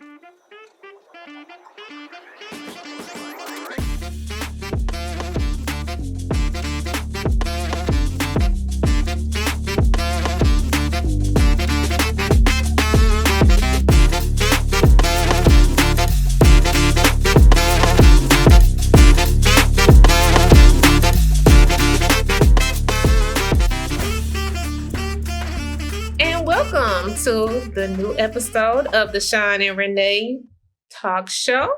And welcome to the new episode of the Sean and Renee Talk Show.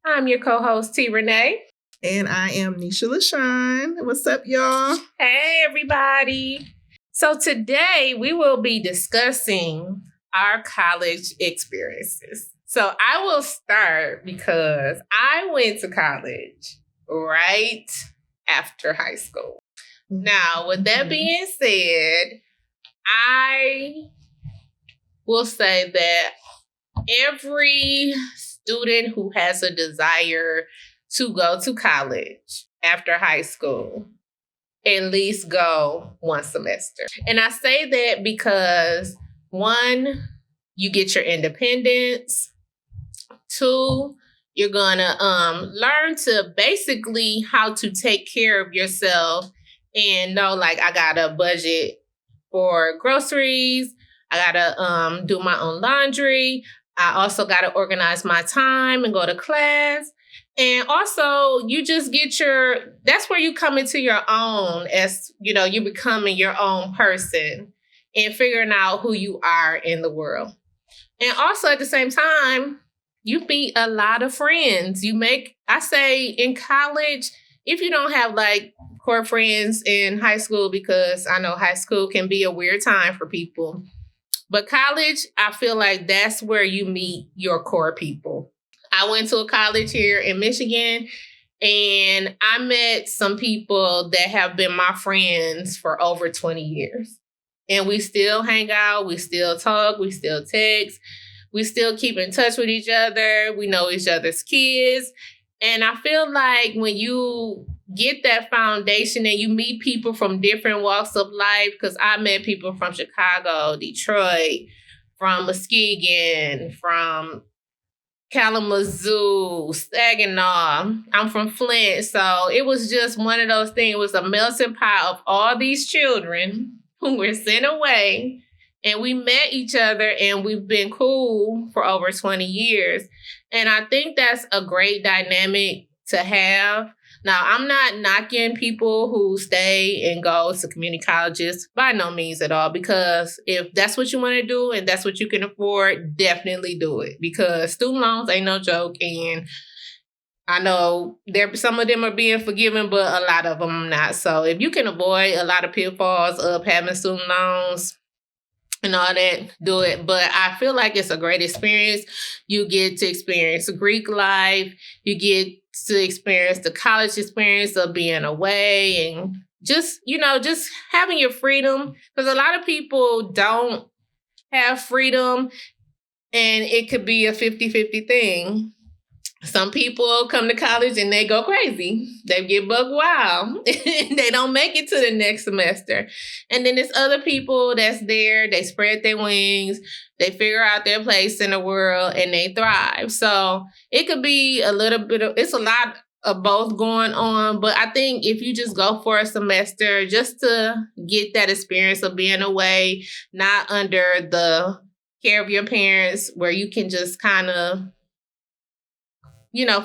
I'm your co-host, T. Renee. And I am Nisha LaShawn. What's up, y'all? Hey, everybody. So today we will be discussing our college experiences. So I will start because I went to college right after high school. Now, with that being said, I will say that every student who has a desire to go to college after high school at least go one semester. And I say that because, one, you get your independence. Two, you're gonna learn to basically how to take care of yourself and know, like, I got a budget for groceries. I gotta do my own laundry. I also gotta organize my time and go to class. And also, you just get that's where you come into your own as, you're becoming your own person and figuring out who you are in the world. And also at the same time, you meet a lot of friends. I say in college, if you don't have like core friends in high school, because I know high school can be a weird time for people. But college, I feel like that's where you meet your core people. I went to a college here in Michigan, and I met some people that have been my friends for over 20 years. And we still hang out, we still talk, we still text, we still keep in touch with each other. We know each other's kids. And I feel like when you get that foundation and you meet people from different walks of life, because I met people from Chicago, Detroit, from Muskegon, from Kalamazoo, Saginaw. I'm from Flint. So it was just one of those things. It was a melting pot of all these children who were sent away. And we met each other and we've been cool for over 20 years. And I think that's a great dynamic to have. Now, I'm not knocking people who stay and go to community colleges by no means at all, because if that's what you want to do and that's what you can afford, definitely do it, because student loans ain't no joke. And I know some of them are being forgiven, but a lot of them are not. So if you can avoid a lot of pitfalls of having student loans and all that, do it. But I feel like it's a great experience. You get to experience Greek life. You get to experience the college experience of being away and just having your freedom. Because a lot of people don't have freedom, and it could be a 50-50 thing. Some people come to college and they go crazy. They get buck wild. They don't make it to the next semester. And then there's other people that's there. They spread their wings. They figure out their place in the world and they thrive. So it could be it's a lot of both going on. But I think if you just go for a semester just to get that experience of being away, not under the care of your parents, where you can just kind of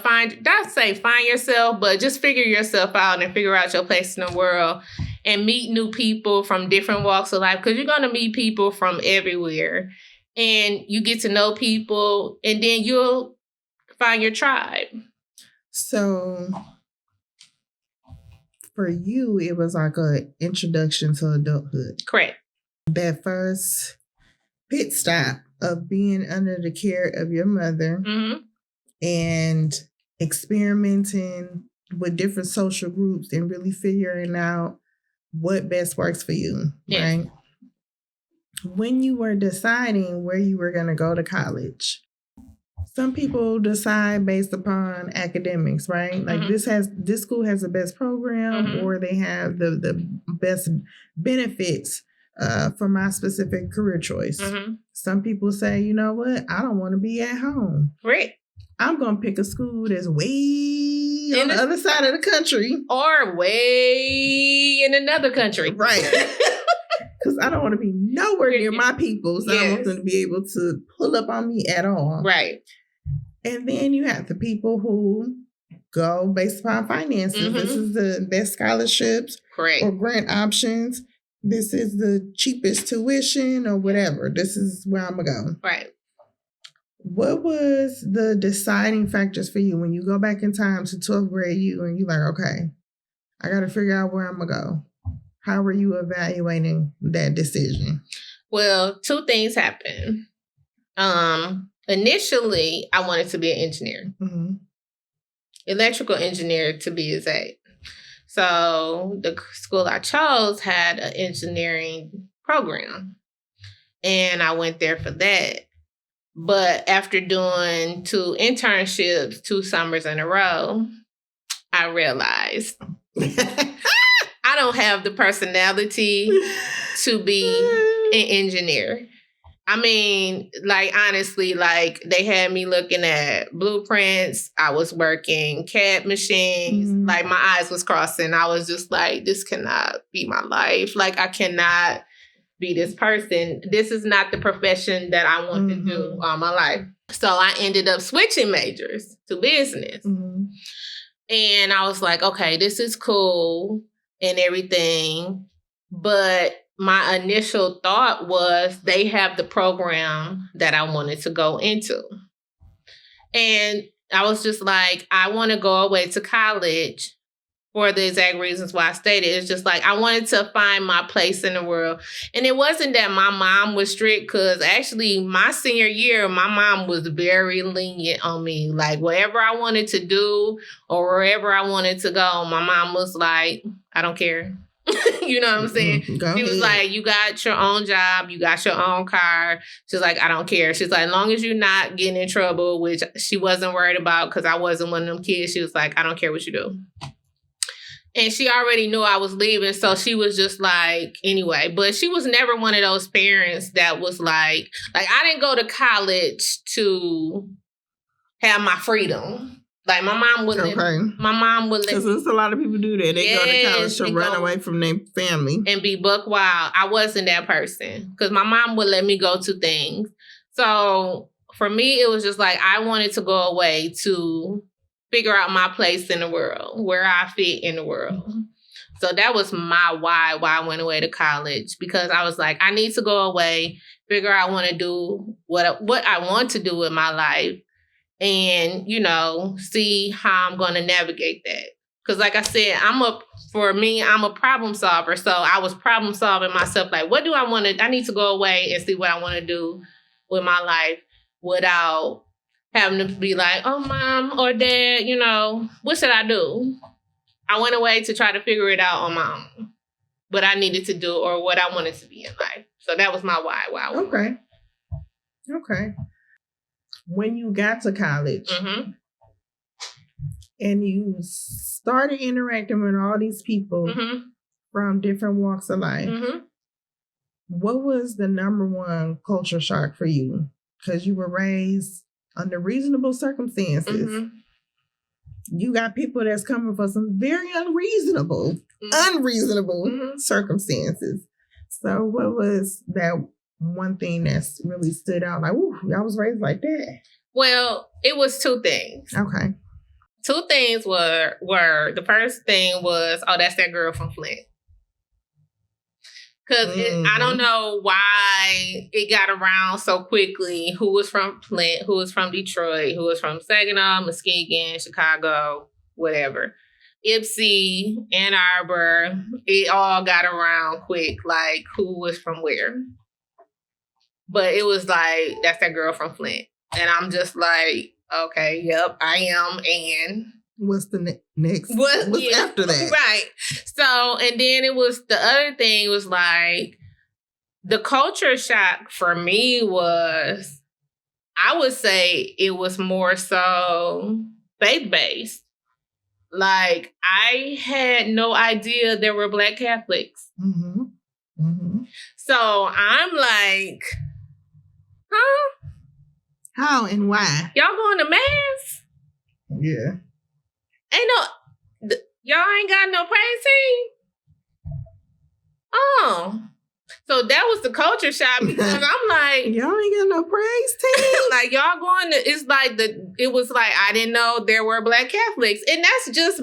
find yourself, but just figure yourself out and figure out your place in the world and meet new people from different walks of life, because you're going to meet people from everywhere and you get to know people and then you'll find your tribe. So for you, it was like an introduction to adulthood. Correct. That first pit stop of being under the care of your mother. Mm-hmm. And experimenting with different social groups and really figuring out what best works for you, right? When you were deciding where you were going to go to college, some people decide based upon academics, right? Like this school has the best program, or they have the best benefits for my specific career choice. Mm-hmm. Some people say, you know what? I don't want to be at home. Right. I'm going to pick a school that's way on the other side of the country. Or way in another country. Right. Because I don't want to be nowhere near my people. So I don't want them to be able to pull up on me at all. Right. And then you have the people who go based upon finances. Mm-hmm. This is the best scholarships. Correct. Or grant options. This is the cheapest tuition or whatever. This is where I'm going to go. Right. What was the deciding factors for you when you go back in time to 12th grade you and you're like, okay, I got to figure out where I'm going to go? How were you evaluating that decision? Well, two things happened. Initially, I wanted to be an engineer. Mm-hmm. Electrical engineer, to be exact. So the school I chose had an engineering program. And I went there for that. But after doing 2 internships, 2 summers in a row, I realized I don't have the personality to be an engineer. I mean, like, honestly, like, they had me looking at blueprints. I was working CAD machines. Mm-hmm. Like, my eyes was crossing. I was just like, this cannot be my life. Like, I cannot be this person. This is not the profession that I want to do all my life. So I ended up switching majors to business. Mm-hmm. And I was like, okay, this is cool and everything. But my initial thought was they have the program that I wanted to go into. And I was just like, I want to go away to college for the exact reasons why I stated. It's just like, I wanted to find my place in the world. And it wasn't that my mom was strict, because actually my senior year, my mom was very lenient on me. Like, whatever I wanted to do or wherever I wanted to go, my mom was like, I don't care. You know what I'm saying? She was like, you got your own job, you got your own car. She's like, I don't care. She's like, as long as you're not getting in trouble, which she wasn't worried about because I wasn't one of them kids. She was like, I don't care what you do. And she already knew I was leaving, so she was just like, anyway. But she was never one of those parents that was like I didn't go to college to have my freedom. Like, my mom would let because there's a lot of people do that. They go to college to run away from their family. And be buck wild. I wasn't that person because my mom would let me go to things. So for me, it was just like, I wanted to go away to figure out my place in the world, where I fit in the world. Mm-hmm. So that was my why I went away to college, because I was like, I need to go away, figure out I want to do what I want to do with my life, and, you know, see how I'm going to navigate that. Because like I said, I'm a problem solver. So I was problem solving myself. Like, what do I want to, I need to go away and see what I want to do with my life without having to be like, oh, mom or dad, you know, what should I do? I went away to try to figure it out on my own, what I needed to do or what I wanted to be in life. So that was my why I went. Okay. When you got to college and you started interacting with all these people from different walks of life, what was the number one culture shock for you? Because you were raised under reasonable circumstances. You got people that's coming for some very unreasonable circumstances. So what was that one thing that's really stood out? Like, ooh, I was raised like that. Well, it was 2 things. Okay. 2 things were the first thing was, oh, that's that girl from Flint. Because I don't know why it got around so quickly. Who was from Flint, who was from Detroit, who was from Saginaw, Muskegon, Chicago, whatever. Ypsi, Ann Arbor, it all got around quick, like who was from where. But it was like, that's that girl from Flint. And I'm just like, okay, yep, I am, and... What's the next? What's after that? Right. So, and then it was, the other thing was like, the culture shock for me was, I would say it was more so faith-based. Like, I had no idea there were Black Catholics. Mm-hmm. So I'm like, huh? How and why? Y'all going to mass? Yeah. Y'all ain't got no praise team? Oh. So that was the culture shock because I'm like, y'all ain't got no praise team. Like y'all going to, it's like it was like, I didn't know there were Black Catholics. And that's just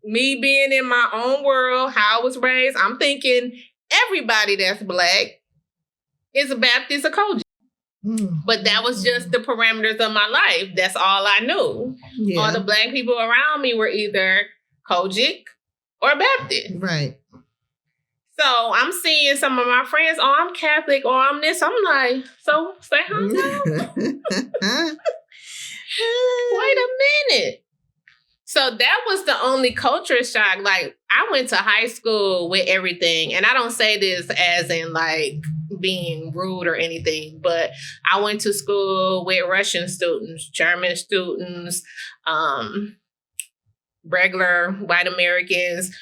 me being in my own world, how I was raised. I'm thinking everybody that's Black is a Baptist or Kojic. But that was just the parameters of my life. That's all I knew. Yeah. All the Black people around me were either Kojic or Baptist. Right. So I'm seeing some of my friends, oh, I'm Catholic, or I'm this. I'm like, so say hi. Wait a minute. So that was the only culture shock. Like, I went to high school with everything. And I don't say this as in like being rude or anything, but I went to school with Russian students, German students, regular white Americans,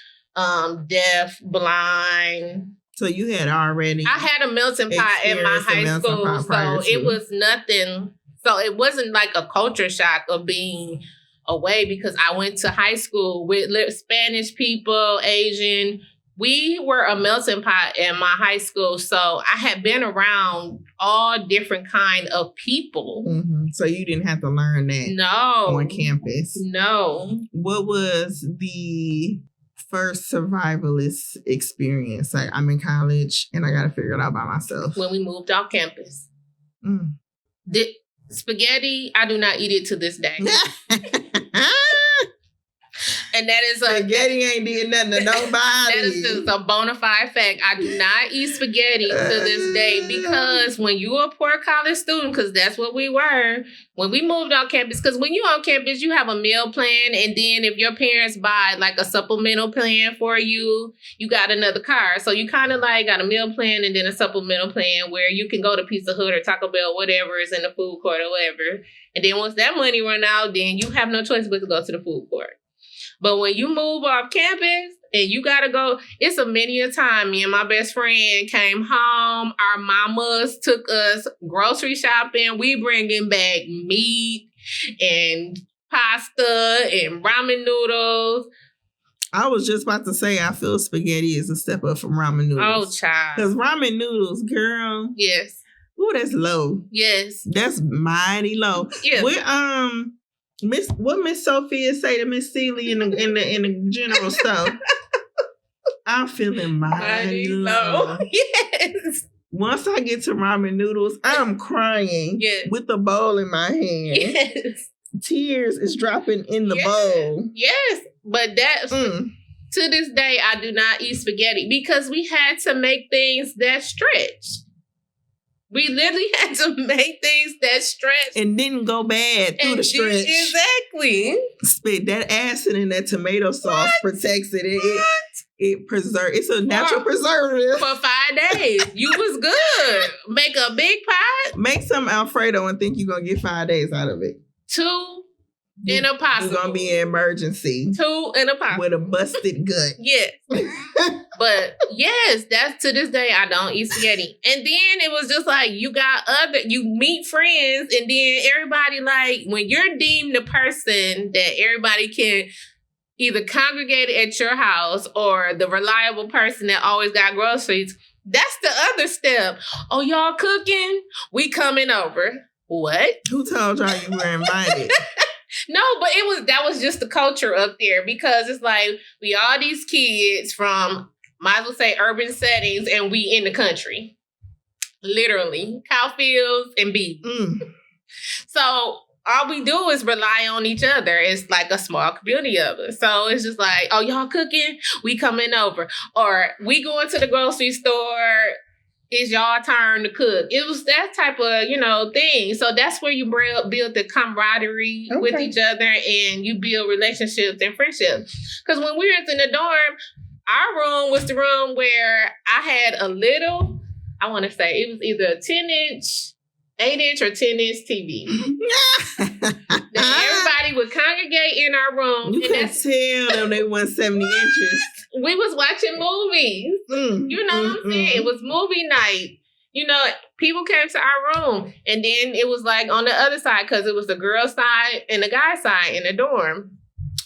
deaf, blind. So you had already... I had a melting pot in my high school, so it was nothing. So it wasn't like a culture shock of being away because I went to high school with Spanish people, Asian. We were a melting pot in my high school, so I had been around all different kind of people. Mm-hmm. So you didn't have to learn that on campus. No. What was the first survivalist experience? Like, I'm in college and I got to figure it out by myself. When we moved off campus. The spaghetti, I do not eat it to this day. And that is spaghetti ain't did nothing to nobody. That is just a bona fide fact. I do not eat spaghetti to this day because when you're a poor college student, because that's what we were, when we moved on campus, because when you're on campus, you have a meal plan, and then if your parents buy like a supplemental plan for you, you got another card. So you kind of like got a meal plan and then a supplemental plan where you can go to Pizza Hut or Taco Bell, whatever is in the food court or whatever. And then once that money run out, then you have no choice but to go to the food court. But when you move off campus and you got to go, it's a many a time. Me and my best friend came home. Our mamas took us grocery shopping. We bringing back meat and pasta and ramen noodles. I was just about to say, I feel spaghetti is a step up from ramen noodles. Oh, child. Because ramen noodles, girl. Yes. Ooh, that's low. Yes. That's mighty low. Yeah. What Miss Sophia say to Miss Seeley in the general store? I'm feeling mighty low. Yes. Once I get to ramen noodles, I'm crying with a bowl in my hand. Yes. Tears is dropping in the bowl. Yes. But that's to this day, I do not eat spaghetti because we had to make things that stretch. We literally had to make things that stretch. And didn't go bad through the stretch. Exactly. Spit that acid in that tomato sauce protects it. It preserves. It's a natural preservative. For 5 days. You was good. Make a big pot. Make some Alfredo and think you're going to get 5 days out of it. 2 in a possible. You're going to be in emergency. 2 in a possible. With a busted gut. Yes. But yes, that's to this day, I don't eat spaghetti. And then it was just like, you meet friends, and then everybody, like, when you're deemed the person that everybody can either congregate at your house or the reliable person that always got groceries, that's the other step. Oh, y'all cooking? We coming over. What? Who told y'all you were invited? No, but that was just the culture up there because it's like we all these kids from, might as well say, urban settings, and we in the country. Literally. Cow fields and beef. So all we do is rely on each other. It's like a small community of us. So it's just like, oh, y'all cooking? We coming over. Or we going to the grocery store. It's y'all turn to cook. It was that type of, thing. So that's where you build the camaraderie with each other, and you build relationships and friendships. Because when we were in the dorm, our room was the room where I had a little, I want to say it was either a 10-inch, 8-inch or 10-inch TV. That everybody would congregate segregate in our room. You can tell them they weren't 70 inches. We was watching movies. You know what I'm saying? It was movie night. You know, people came to our room, and then it was like on the other side, because it was the girl side and the guy side in the dorm.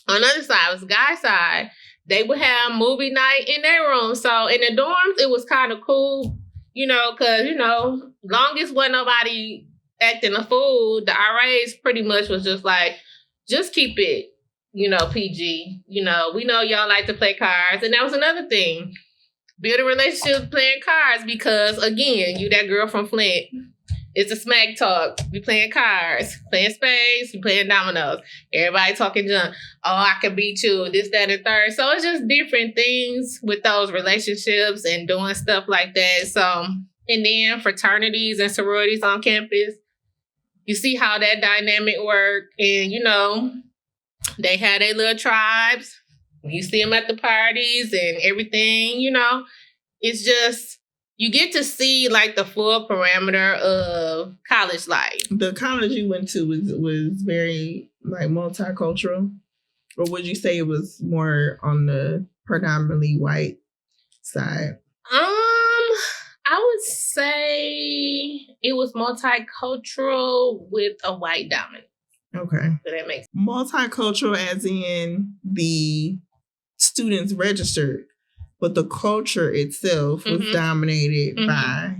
On the other side, it was the guy side. They would have movie night in their room. So in the dorms, it was kind of cool, you know, because, you know, long as wasn't nobody acting a fool, the RAs pretty much was just like, just keep it, you know, PG. You know, we know y'all like to play cards. And that was another thing. Building relationships playing cards because, again, you that girl from Flint. It's a smack talk. We playing cards, playing spades, we playing dominoes. Everybody talking junk. Oh, I can beat you, this, that, and third. So it's just different things with those relationships and doing stuff like that. So, and then fraternities and sororities on campus. You see how that dynamic work. And, you know, they had their little tribes. You see them at the parties and everything, you know. It's just... You get to see like the full parameter of college life. The college you went to was very like multicultural, or would you say it was more on the predominantly white side? I would say it was multicultural with a white dominance. Okay, so that makes sense. Multicultural, as in the students registered. But the culture itself was dominated by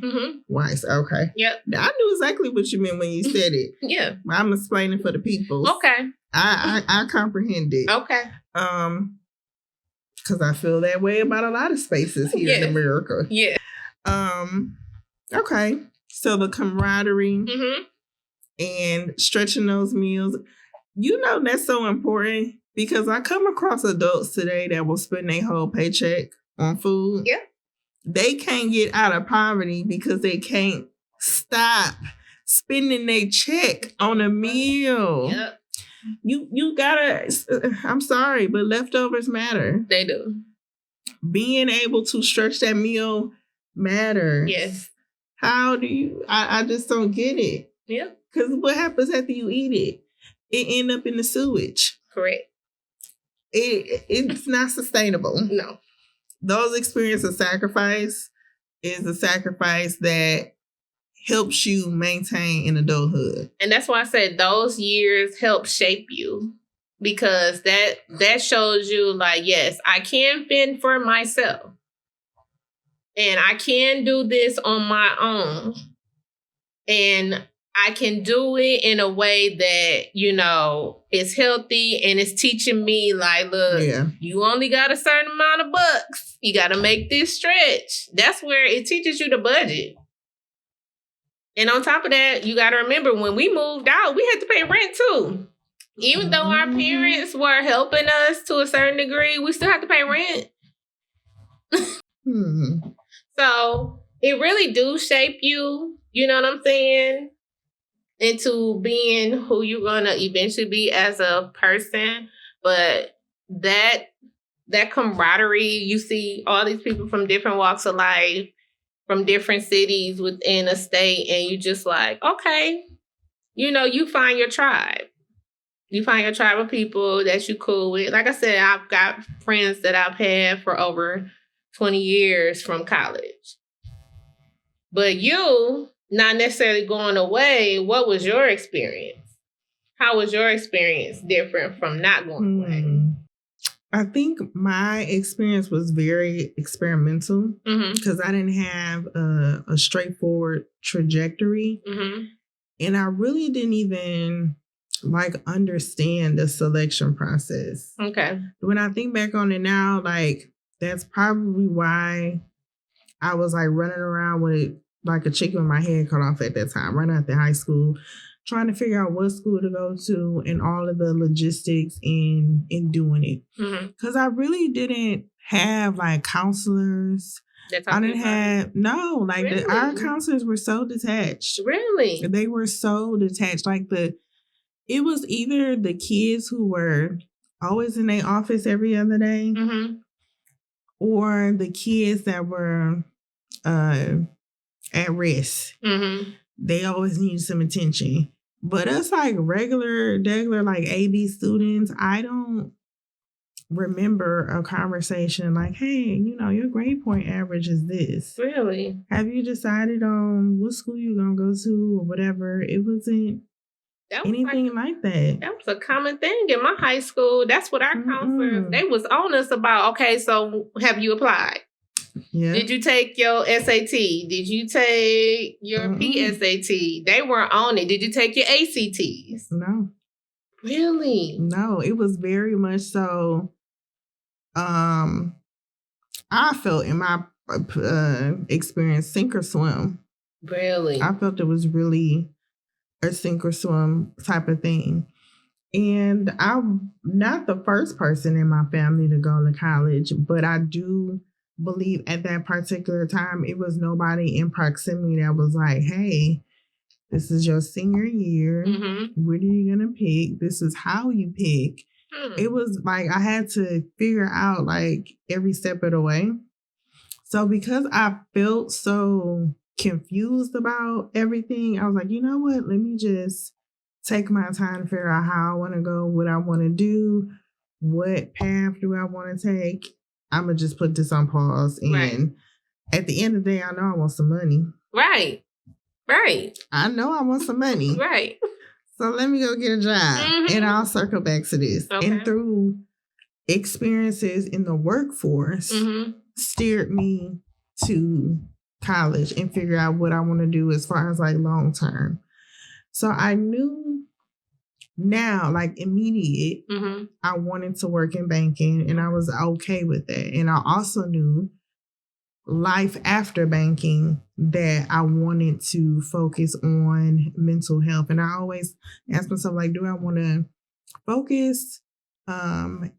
whites. Okay. Yep. I knew exactly what you meant when you said it. Yeah. I'm explaining for the people. Okay. I comprehend it. Okay. Because I feel that way about a lot of spaces here in America. Yeah. Okay. So the camaraderie and stretching those meals, you know, that's so important because I come across adults today that will spend their whole paycheck on food. Yeah. They can't get out of poverty because they can't stop spending their check on a meal. Yep. You gotta, I'm sorry, but leftovers matter. They do. Being able to stretch that meal matters. Yes. How do you, I just don't get it. Yeah. Because what happens after you eat it? It end up in the sewage. Correct. It's not sustainable. No. Those experiences of sacrifice is a sacrifice that helps you maintain in adulthood. And that's why I said those years help shape you. Because that shows you like, yes, I can fend for myself. And I can do this on my own. And I can do it in a way that, you know, is healthy and it's teaching me like, look, you only got a certain amount of bucks. You got to make this stretch. That's where it teaches you the budget. And on top of that, you got to remember when we moved out, we had to pay rent too. Even though our parents were helping us to a certain degree, we still have to pay rent. So it really do shape you, you know what I'm saying? Into being who you're going to eventually be as a person. But that camaraderie, you see all these people from different walks of life, from different cities within a state, and you just like, okay, you know, you find your tribe. You find your tribe of people that you cool with. Like I said, I've got friends that I've had for over 20 years from college. But you... not necessarily going away, what was your experience? How was your experience different from not going away? I think my experience was very experimental because I didn't have a straightforward trajectory. And I really didn't even like understand the selection process. Okay. When I think back on it now, like that's probably why I was like running around with like a chicken with my head cut off at that time, right after high school, trying to figure out what school to go to and all of the logistics in doing it. Because I really didn't have like counselors. I didn't have, really? Our counselors were so detached. Really? They were so detached. Like it was either the kids who were always in their office every other day or the kids that were at risk. They always needed some attention. But us like regular like AB students, I don't remember a conversation like, hey, your grade point average is this. Really? Have you decided on what school you're going to go to or whatever? It wasn't anything like that. That was a common thing in my high school. That's what our counselors, they was on us about, okay, so have you applied? Yeah. Did you take your SAT? Did you take your PSAT? They weren't on it. Did you take your ACTs? No. Really? No, it was very much so. I felt in my experience sink or swim. Really? I felt it was really a sink or swim type of thing. And I'm not the first person in my family to go to college, but I do believe at that particular time, it was nobody in proximity that was like, hey, this is your senior year. What are you going to pick? This is how you pick. It was like I had to figure out like every step of the way. So because I felt so confused about everything, I was like, you know what? Let me just take my time to figure out how I want to go, what I want to do, what path do I want to take. I'm going to just put this on pause. And at the end of the day, I know I want some money. Right. I know I want some money. Right. So let me go get a job and I'll circle back to this. Okay. And through experiences in the workforce, steered me to college and figure out what I want to do as far as like long term. So I knew now, like immediate, I wanted to work in banking and I was okay with that. And I also knew life after banking that I wanted to focus on mental health. And I always ask myself, like, do I want to focus once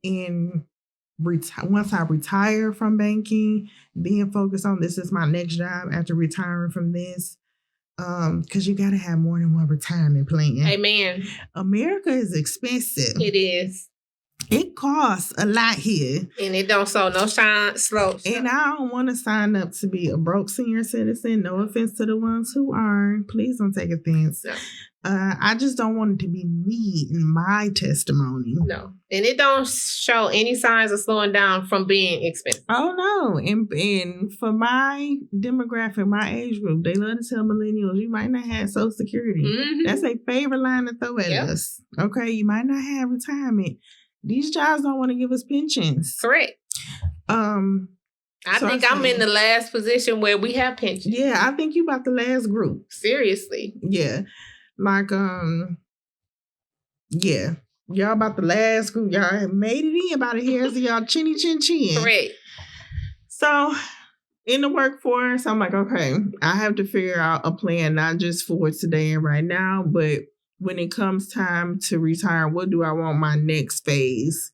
I retire from banking, being focused on this is my next job after retiring from this? Because you got to have more than one retirement plan. Amen. America is expensive. It is. It costs a lot here. And it don't show no slow. And I don't want to sign up to be a broke senior citizen. No offense to the ones who are. Please don't take offense. No. I just don't want it to be me in my testimony. No. And it don't show any signs of slowing down from being expensive. Oh, no. And for my demographic, my age group, they love to tell millennials, you might not have Social Security. That's a favorite line to throw at us. Okay? You might not have retirement. These jobs don't want to give us pensions. Correct. I think I'm in the last position where we have pensions. Yeah, I think you about the last group. Seriously. Yeah. Like, yeah. Y'all about the last group. Y'all have made it in by the hairs of y'all chinny chin chin. Correct. So, in the workforce, I'm like, okay, I have to figure out a plan, not just for today and right now, but when it comes time to retire, what do I want my next phase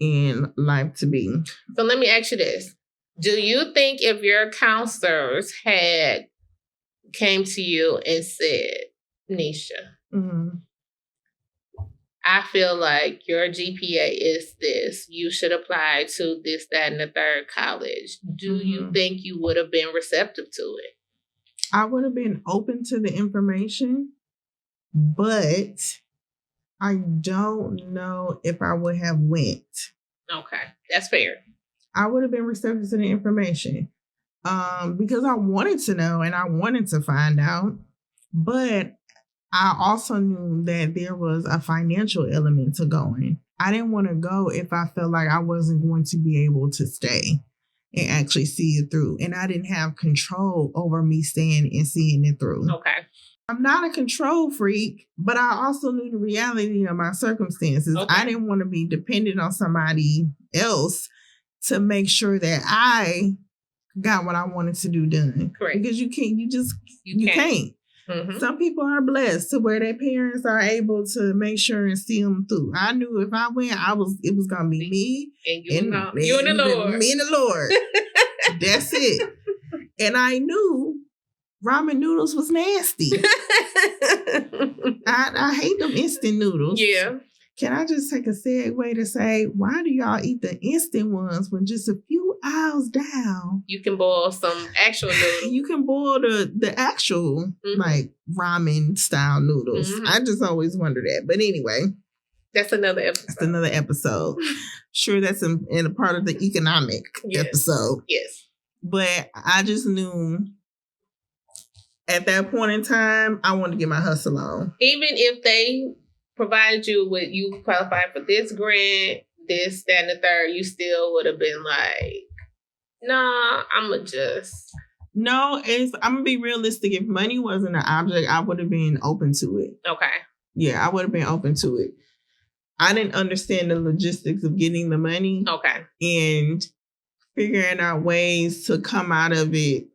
in life to be? So let me ask you this. Do you think if your counselors had came to you and said, Nisha, I feel like your GPA is this, you should apply to this, that, and the third college, do you think you would have been receptive to it? I would have been open to the information. But I don't know if I would have went. Okay, that's fair. I would have been receptive to the information because I wanted to know and I wanted to find out. But I also knew that there was a financial element to going. I didn't want to go if I felt like I wasn't going to be able to stay and actually see it through. And I didn't have control over me staying and seeing it through. Okay. I'm not a control freak, but I also knew the reality of my circumstances. Okay. I didn't want to be dependent on somebody else to make sure that I got what I wanted to do done. Correct. Because you can't. Some people are blessed to where their parents are able to make sure and see them through. I knew if I went, it was gonna be me and you and the Lord. Me and the Lord. That's it. And I knew ramen noodles was nasty. I hate them instant noodles. Yeah. Can I just take a segue to say, why do y'all eat the instant ones when just a few aisles down, you can boil some actual noodles. You can boil the actual like ramen style noodles. I just always wonder that. But anyway, that's another episode. That's another episode. Sure, that's in a part of the economic episode. Yes. But I just knew at that point in time, I wanted to get my hustle on. Even if they provided you with, you qualified for this grant, this, that, and the third, you still would have been like, nah, I'm going to just... No, I'm going to be realistic. If money wasn't an object, I would have been open to it. Okay. Yeah, I would have been open to it. I didn't understand the logistics of getting the money. Okay. And figuring out ways to come out of it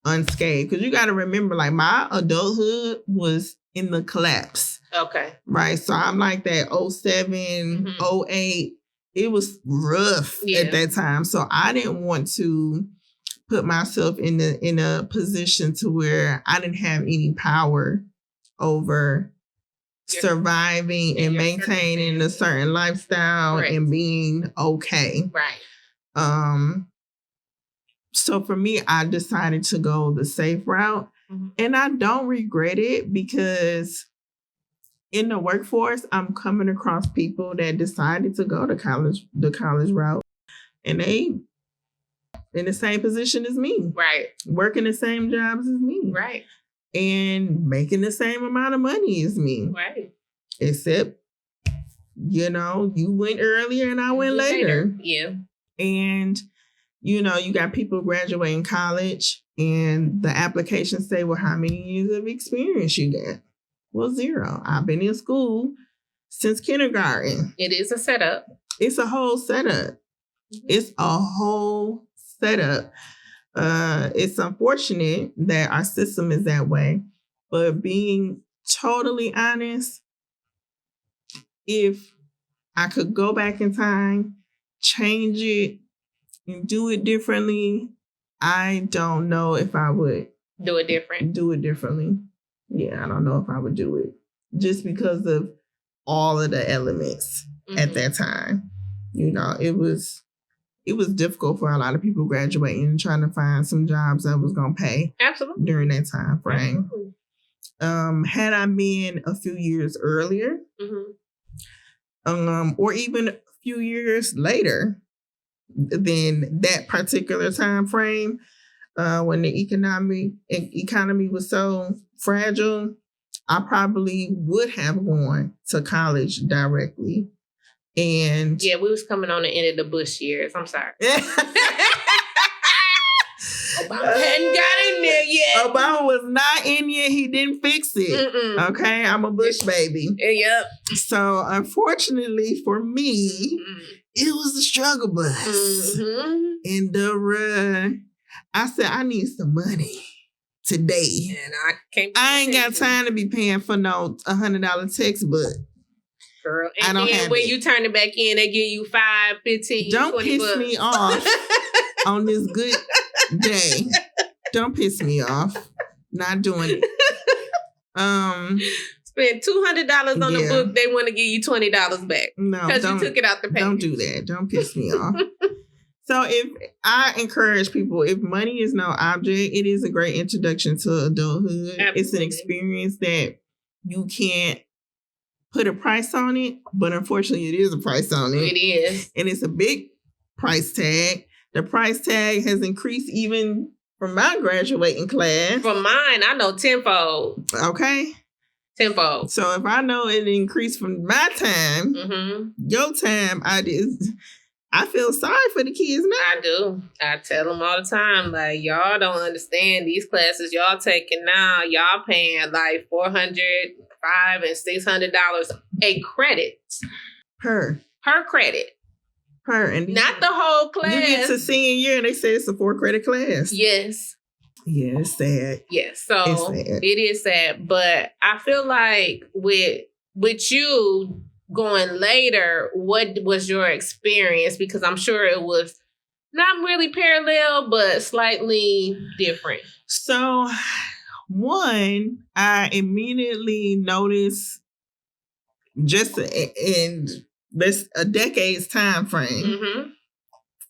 unscathed. Because you got to remember, like, my adulthood was in the collapse. Okay. Right? So I'm like that 07, 08. It was rough at that time. So I didn't want to put myself in a position to where I didn't have any power over surviving and maintaining a certain lifestyle and being okay. Right. So for me, I decided to go the safe route. And I don't regret it because in the workforce, I'm coming across people that decided to go to the college route. And they in the same position as me. Right. Working the same jobs as me. Right. And making the same amount of money as me. Right. Except, you went earlier and I went later. Yeah. And, you got people graduating college and the applications say, well, how many years of experience you got? Well, 0. I've been in school since kindergarten. It is a setup. It's a whole setup. It's a whole setup. It's unfortunate that our system is that way. But being totally honest, if I could go back in time, change it, and do it differently, I don't know if I would do it differently. Yeah, I don't know if I would do it. Just because of all of the elements at that time. It was difficult for a lot of people graduating and trying to find some jobs that was going to pay. Absolutely. During that time frame. Absolutely. Had I been a few years earlier, or even a few years later than that particular time frame, when the economy was so fragile, I probably would have gone to college directly. And yeah, we was coming on the end of the Bush years. I'm sorry. Obama hadn't got in there yet. Obama was not in yet. He didn't fix it. Okay, I'm a Bush baby. Yep. So unfortunately for me, it was a struggle bus. And I said, I need some money today. And I ain't got time to be paying for no $100 textbook. Girl. And then when you turn it back in, they give you 5, 15, Don't 20 piss bucks. me off on this good day. Don't piss me off. Not doing it. Spend $200 on the book, they want to give you $20 back. No, because you took it out the package. Don't do that. Don't piss me off. So if I encourage people, if money is no object, it is a great introduction to adulthood. Absolutely. It's an experience that you can't put a price on it, but unfortunately it is a price on it. It is. And it's a big price tag. The price tag has increased even from my graduating class. From mine, I know tenfold. Okay. Tenfold. So if I know it increased from my time, your time, I feel sorry for the kids now. I do. I tell them all the time, like, y'all don't understand these classes y'all taking now. Y'all paying like $400, $500, and $600 a credit. Per credit. And not the whole class. You get to senior year and they say it's a 4-credit class. Yes. Yeah, it's sad. Yes, so it is sad. But I feel like with you going later, what was your experience? Because I'm sure it was not really parallel, but slightly different. So, one, I immediately noticed just in this a decade's time frame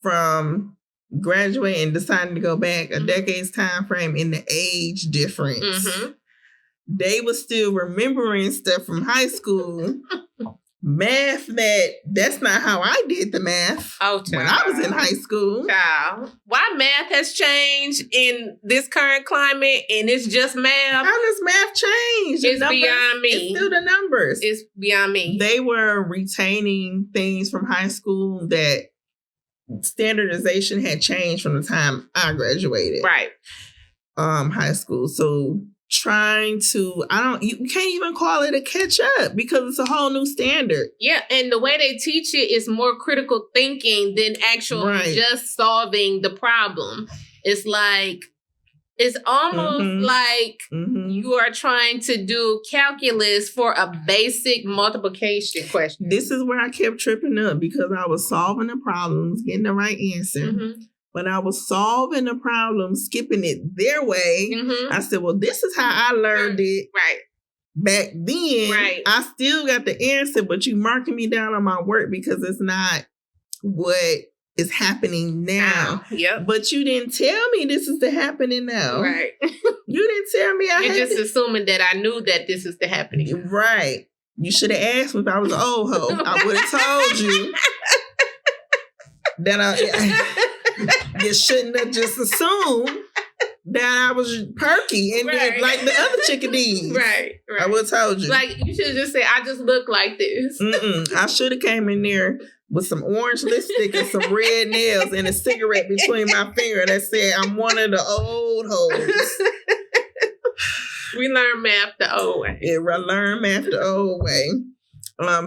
from graduating and deciding to go back, a decade's time frame in the age difference. Mm-hmm. They were still remembering stuff from high school. Math that's not how I did the math when I was in high school. Child. Why math has changed in this current climate and it's just math? How does math change? It's beyond me. It's still the numbers. It's beyond me. They were retaining things from high school that standardization had changed from the time I graduated. Right. High school. So trying to, you can't even call it a catch up because it's a whole new standard. Yeah, and the way they teach it is more critical thinking than actually just solving the problem. It's like, it's almost like you are trying to do calculus for a basic multiplication question. This is where I kept tripping up because I was solving the problems, getting the right answer. But I was solving the problem, skipping it their way. I said, well, this is how I learned it back then. I still got the answer, but you marking me down on my work because it's not what is happening now. But you didn't tell me this is the happening now. You didn't tell me You're just assuming that I knew that this is the happening. Right. You should have asked me if I was an old hoe. I would have told you that you shouldn't have just assumed that I was perky and then like the other chickadees. I would have told you. Like, you should have just said, I just look like this. I should have came in there with some orange lipstick and some red nails and a cigarette between my finger that said, I'm one of the old hoes. We learn math the old way. Yeah, we learn math the old way.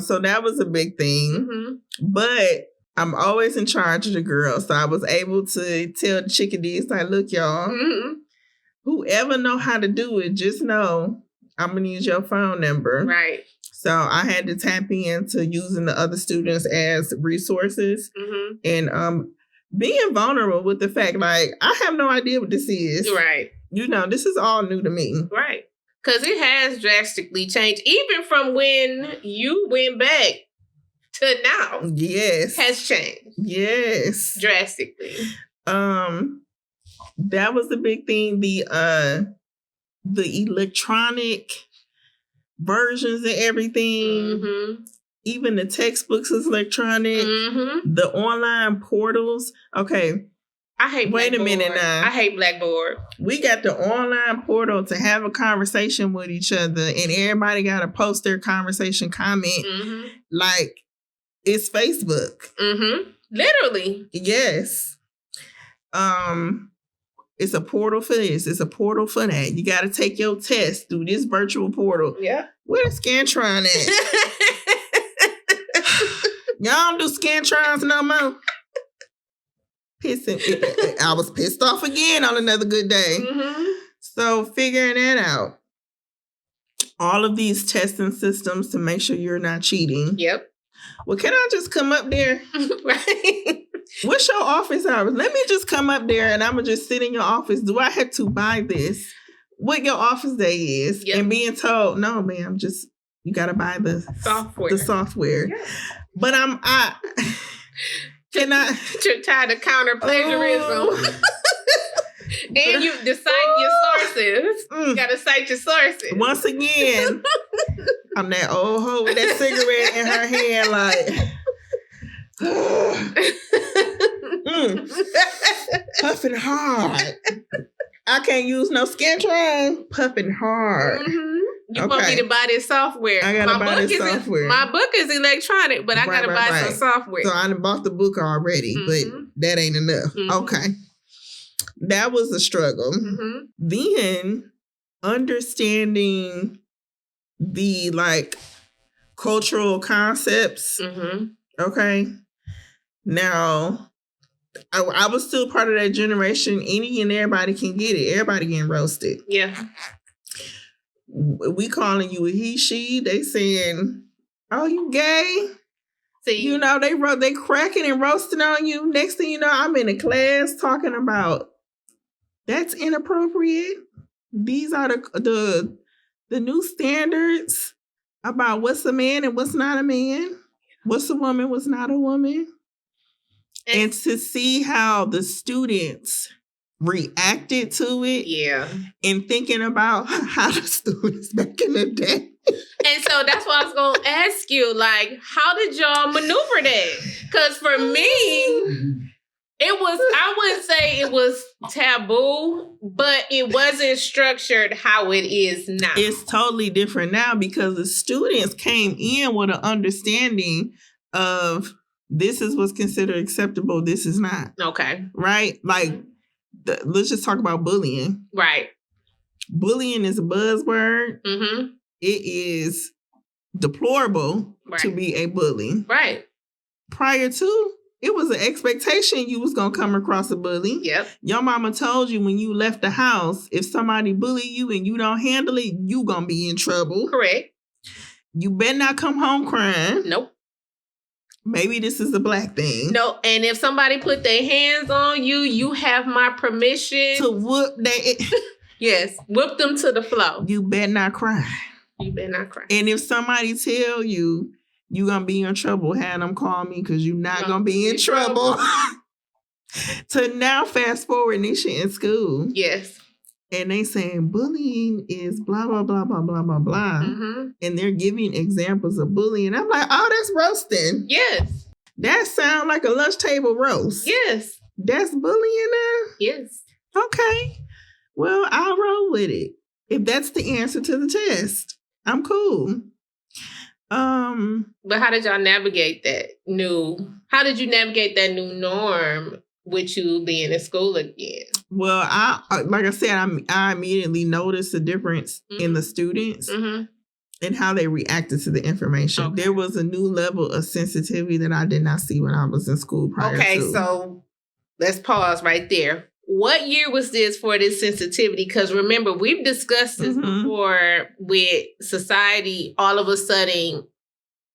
So that was a big thing. But I'm always in charge of the girls. So I was able to tell the chickadees, like, look, y'all, whoever know how to do it, just know I'm going to use your phone number. So I had to tap into using the other students as resources and being vulnerable with the fact, like, I have no idea what this is. You know, this is all new to me. Because it has drastically changed, even from when you went back to now. Has changed. Drastically. That was the big thing. The electronic versions of everything. Even the textbooks is electronic. The online portals. Okay. I hate Wait Blackboard. a minute now. I hate Blackboard. We got the online portal to have a conversation with each other and everybody got to post their conversation comment. Like, it's Facebook. Literally. Yes. It's a portal for this. It's a portal for that. You got to take your test through this virtual portal. Where the Scantron at? Y'all don't do Scantrons no more. I was pissed off again on another good day. So figuring that out. All of these testing systems to make sure you're not cheating. Well, can I just come up there? What's your office hours? Let me just come up there and I'm going to just sit in your office. Do I have to buy this? What your office day is? And being told, no, ma'am, you got to buy the software. But I cannot. You're tired of counter plagiarism. And you decide your sources. You got to cite your sources. Once again, I'm that old hoe with that cigarette in her hand, like, puffing hard. I can't use no Scantron. Puffing hard. You want me to buy this software? I gotta buy this software. My book is electronic, but I gotta buy some software. So I done bought the book already, but that ain't enough. Okay. That was a struggle. Then understanding the cultural concepts. Okay. Now, I was still part of that generation. Any and everybody can get it. Everybody getting roasted. We calling you a he, she. They saying, oh, you gay? See, you know, they cracking and roasting on you. Next thing you know, I'm in a class talking about that's inappropriate. These are the new standards about what's a man and what's not a man. What's a woman, what's not a woman. And to see how the students reacted to it. Yeah. And thinking about how the students back in the day. And so that's why I was going to ask you, like, how did y'all maneuver that? Because for me, it was, I wouldn't say it was taboo, but it wasn't structured how it is now. It's totally different now because the students came in with an understanding of this is what's considered acceptable, this is not. Okay. Right? Like, let's just talk about bullying. Right. Bullying is a buzzword. Mm-hmm. It is deplorable to be a bully. Right. Prior to, it was an expectation you was going to come across a bully. Yep. Your mama told you when you left the house, if somebody bully you and you don't handle it, you going to be in trouble. Correct. You better not come home crying. Nope. Maybe this is a black thing. No, and if somebody put their hands on you, you have my permission to whoop that. Yes, whoop them to the floor. You better not cry. You better not cry. And if somebody tell you you gonna be in trouble, have them call me because you're not gonna be in trouble. To now fast forward, Nisha in school. Yes. And they saying bullying is blah, blah, blah, blah, blah, blah, blah. Mm-hmm. And they're giving examples of bullying. I'm like, oh, that's roasting. Yes. That sounds like a lunch table roast. Yes. That's bullying now? Yes. Okay. Well, I'll roll with it. If that's the answer to the test, I'm cool. But how did y'all navigate that how did you navigate that new norm with you being in school again? Well, like I said, I immediately noticed a difference in the students and how they reacted to the information. Okay. There was a new level of sensitivity that I did not see when I was in school prior to. Okay, so let's pause right there. What year was this for this sensitivity? Because remember, we've discussed this before with society all of a sudden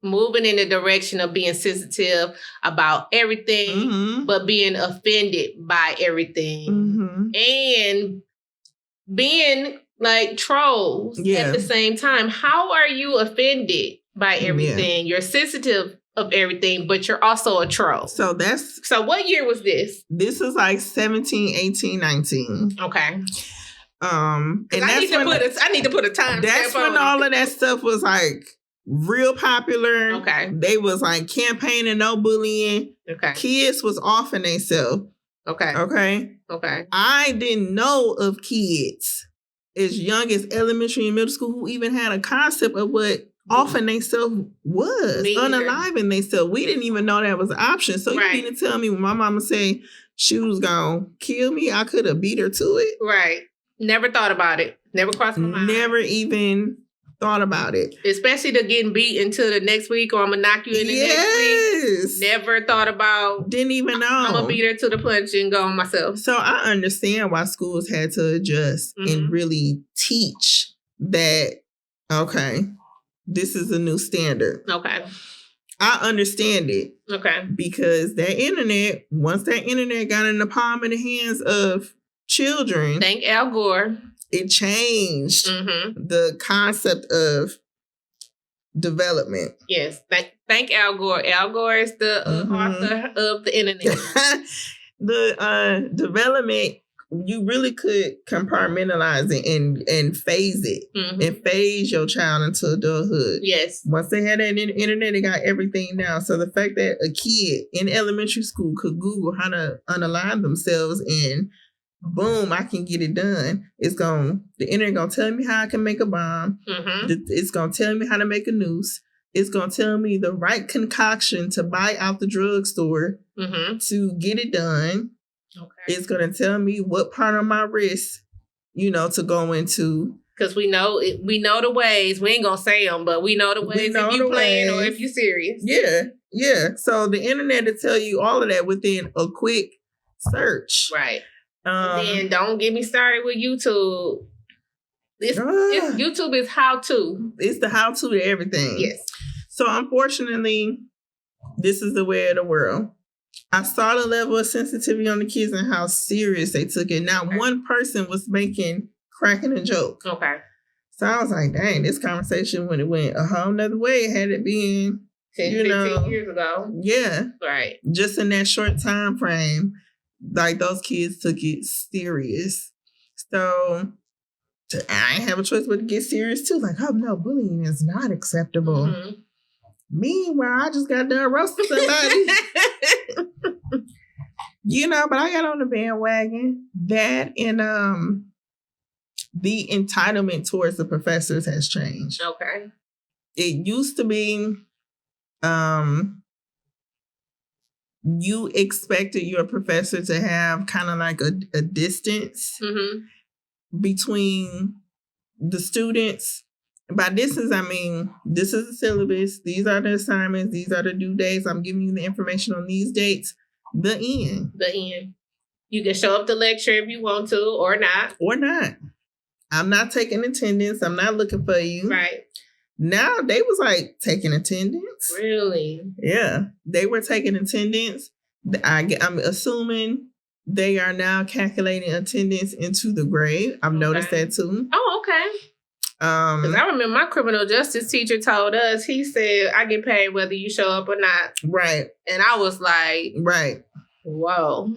moving in the direction of being sensitive about everything, but being offended by everything. And being like trolls at the same time. How are you offended by everything? You're sensitive of everything, but you're also a troll. So what year was this? This is like 17, 18, 19. Okay. And I need to put a time. That's when all of that stuff was like real popular. Okay. They was like campaigning no bullying. Okay. Kids was offing themselves. Okay. Okay. Okay. I didn't know of kids as young as elementary and middle school who even had a concept of what offing themselves was, unaliving themselves. We didn't even know that was an option. So you mean to tell me when my mama said she was gonna kill me, I could have beat her to it? Right. Never thought about it. Never crossed my mind. Never even thought about it. Especially to getting beat until the next week, or I'm gonna knock you in the next week. Never thought about. Didn't even know. I'm gonna beat her to the punch and go on myself. So I understand why schools had to adjust and really teach that, okay, this is a new standard. Okay. I understand it. Okay. Because once that internet got in the palm of the hands of children. Thank Al Gore. It changed the concept of development. Yes. Thank Al Gore. Al Gore is the author of the internet. The development, you really could compartmentalize it and phase it and phase your child into adulthood. Yes. Once they had that internet, they got everything down. So the fact that a kid in elementary school could Google how to unalive themselves and boom, I can get it done. The internet gonna tell me how I can make a bomb. It's gonna tell me how to make a noose. It's gonna tell me the right concoction to buy out the drugstore to get it done. Okay. It's going to tell me what part of my wrist, to go into. Because we know the ways. We ain't going to say them, but we know the ways if you playing or if you serious. Yeah, yeah. So the internet will tell you all of that within a quick search. Right. And then don't get me started with YouTube. YouTube is how-to. It's the how-to to everything. Yes. So unfortunately, this is the way of the world. I saw the level of sensitivity on the kids and how serious they took it. Not one person was cracking a joke. Okay. So I was like, dang, this conversation, when it went a whole nother way, had it been 10, 15 years ago. Yeah. Right. Just in that short time frame, like those kids took it serious. So I ain't have a choice but to get serious too. Like, oh no, bullying is not acceptable. Mm-hmm. Meanwhile, I just got done roasting somebody. But I got on the bandwagon. That and the entitlement towards the professors has changed. Okay. It used to be you expected your professor to have kind of like a distance between the students. By distance, I mean, this is the syllabus. These are the assignments. These are the due dates. I'm giving you the information on these dates. The end. The end. You can show up to lecture if you want to or not. Or not. I'm not taking attendance. I'm not looking for you. Right. Now they was like taking attendance. Really? Yeah. They were taking attendance. I'm assuming they are now calculating attendance into the grade. I've noticed that too. Oh, okay. Because I remember my criminal justice teacher told us, he said, I get paid whether you show up or not. Right. And I was like, right. Whoa.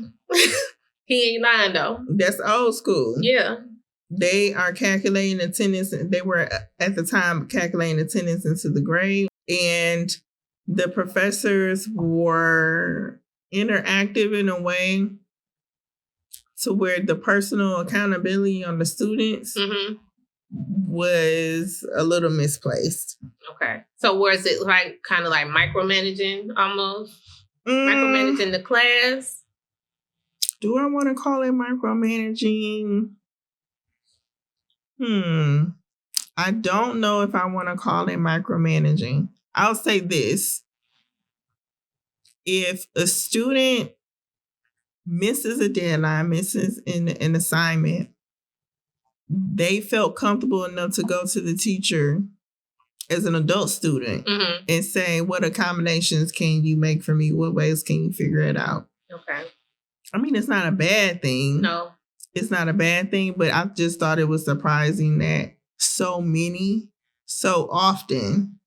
He ain't lying though. That's old school. Yeah. They are calculating attendance. They were at the time calculating attendance into the grade. And the professors were interactive in a way to where the personal accountability on the students was a little misplaced. Okay. So was it like kind of like micromanaging almost? Micromanaging the class? Do I want to call it micromanaging? I don't know if I want to call it micromanaging. I'll say this. If a student misses a deadline, misses an assignment, they felt comfortable enough to go to the teacher as an adult student and say, what accommodations can you make for me? What ways can you figure it out? Okay. I mean, it's not a bad thing. No. It's not a bad thing, but I just thought it was surprising that so many, so often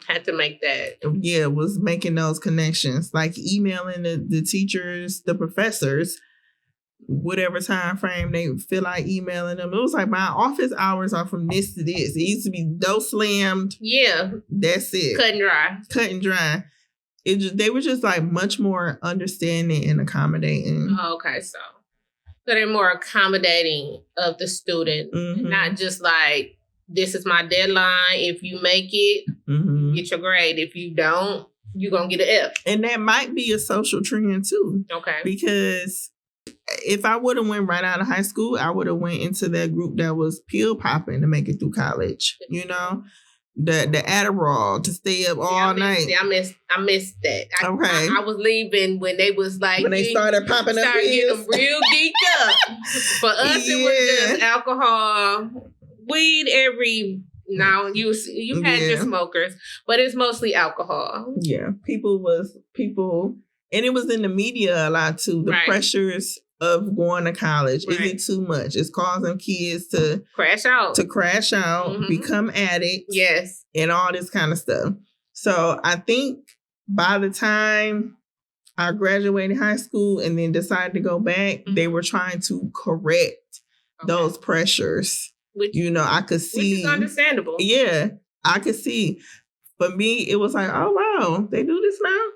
had to make that. Yeah, was making those connections, like emailing the teachers, the professors, whatever time frame they feel like emailing them. It was like, my office hours are from this to this. It used to be no slammed. Yeah. That's it. Cut and dry. Cut and dry. They were just like much more understanding and accommodating. Oh, okay, so they're more accommodating of the student, not just like, this is my deadline. If you make it, you get your grade. If you don't, you're going to get an F. And that might be a social trend too. Okay. Because if I would have went right out of high school, I would have went into that group that was pill popping to make it through college. You know? The Adderall to stay up all night. I missed that. Okay. I was leaving when they was like, when they started popping up pills. Getting them real geeked up. For us, it was just alcohol, weed every now. You had your smokers, but it's mostly alcohol. Yeah, people, and it was in the media a lot too. The pressures of going to college. Is it too much? It's causing kids to crash out, become addicts. Yes. And all this kind of stuff. So I think by the time I graduated high school and then decided to go back, they were trying to correct those pressures. Which, I could see. Which is understandable. Yeah, I could see. For me, it was like, oh, wow, they do this now?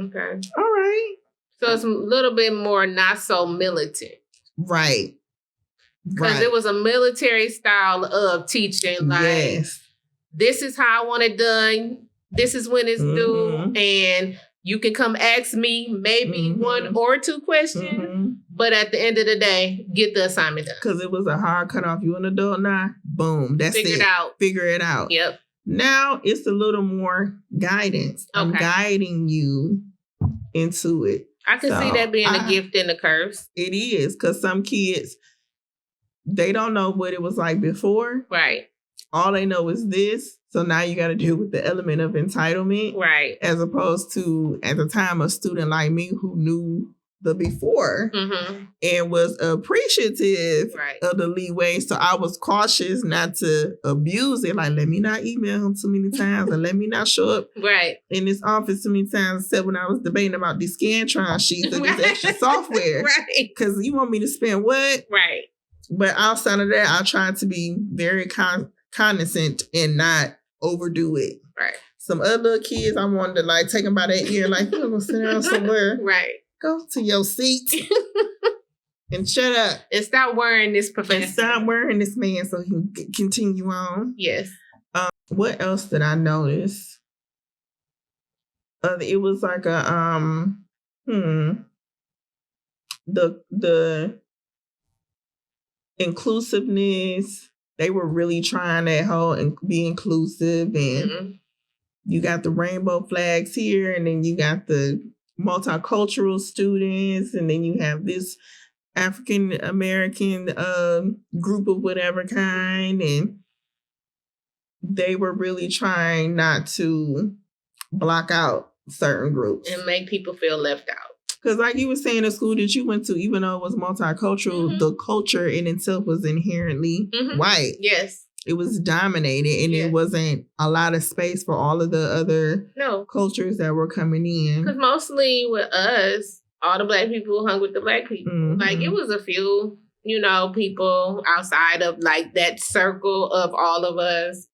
Okay. All right. So it's a little bit more not so militant. Right. Because it was a military style of teaching. Like, this is how I want it done. This is when it's due. And you can come ask me maybe one or two questions. But at the end of the day, get the assignment done. Because it was a hard cutoff. You an adult now? Boom. That's it. Figure it out. Yep. Now it's a little more guidance. I'm guiding you into it. I can see that being a gift and a curse. It is, because some kids, they don't know what it was like before. Right. All they know is this. So now you got to deal with the element of entitlement. Right. As opposed to, at the time, a student like me who knew the before and was appreciative of the leeway. So I was cautious not to abuse it. Like, let me not email him too many times and let me not show up in this office too many times, except when I was debating about these Scantron sheets and this extra software. Because you want me to spend what? But outside of that, I tried to be very cognizant and not overdo it. Some other kids, I wanted to like take them by their ear, like, you're going to sit down somewhere. Go to your seat and shut up. And stop worrying this professor. And stop worrying this man so he can continue on. Yes. What else did I notice? It was like a, the inclusiveness. They were really trying that whole and be inclusive, and you got the rainbow flags here, and then you got the multicultural students, and then you have this African American group of whatever kind, and they were really trying not to block out certain groups and make people feel left out. Because like you were saying, the school that you went to, even though it was multicultural, the culture in itself was inherently white. Yes. It was dominated, and it wasn't a lot of space for all of the other cultures that were coming in. Because mostly with us, all the black people hung with the black people. Like, it was a few, people outside of, like, that circle of all of us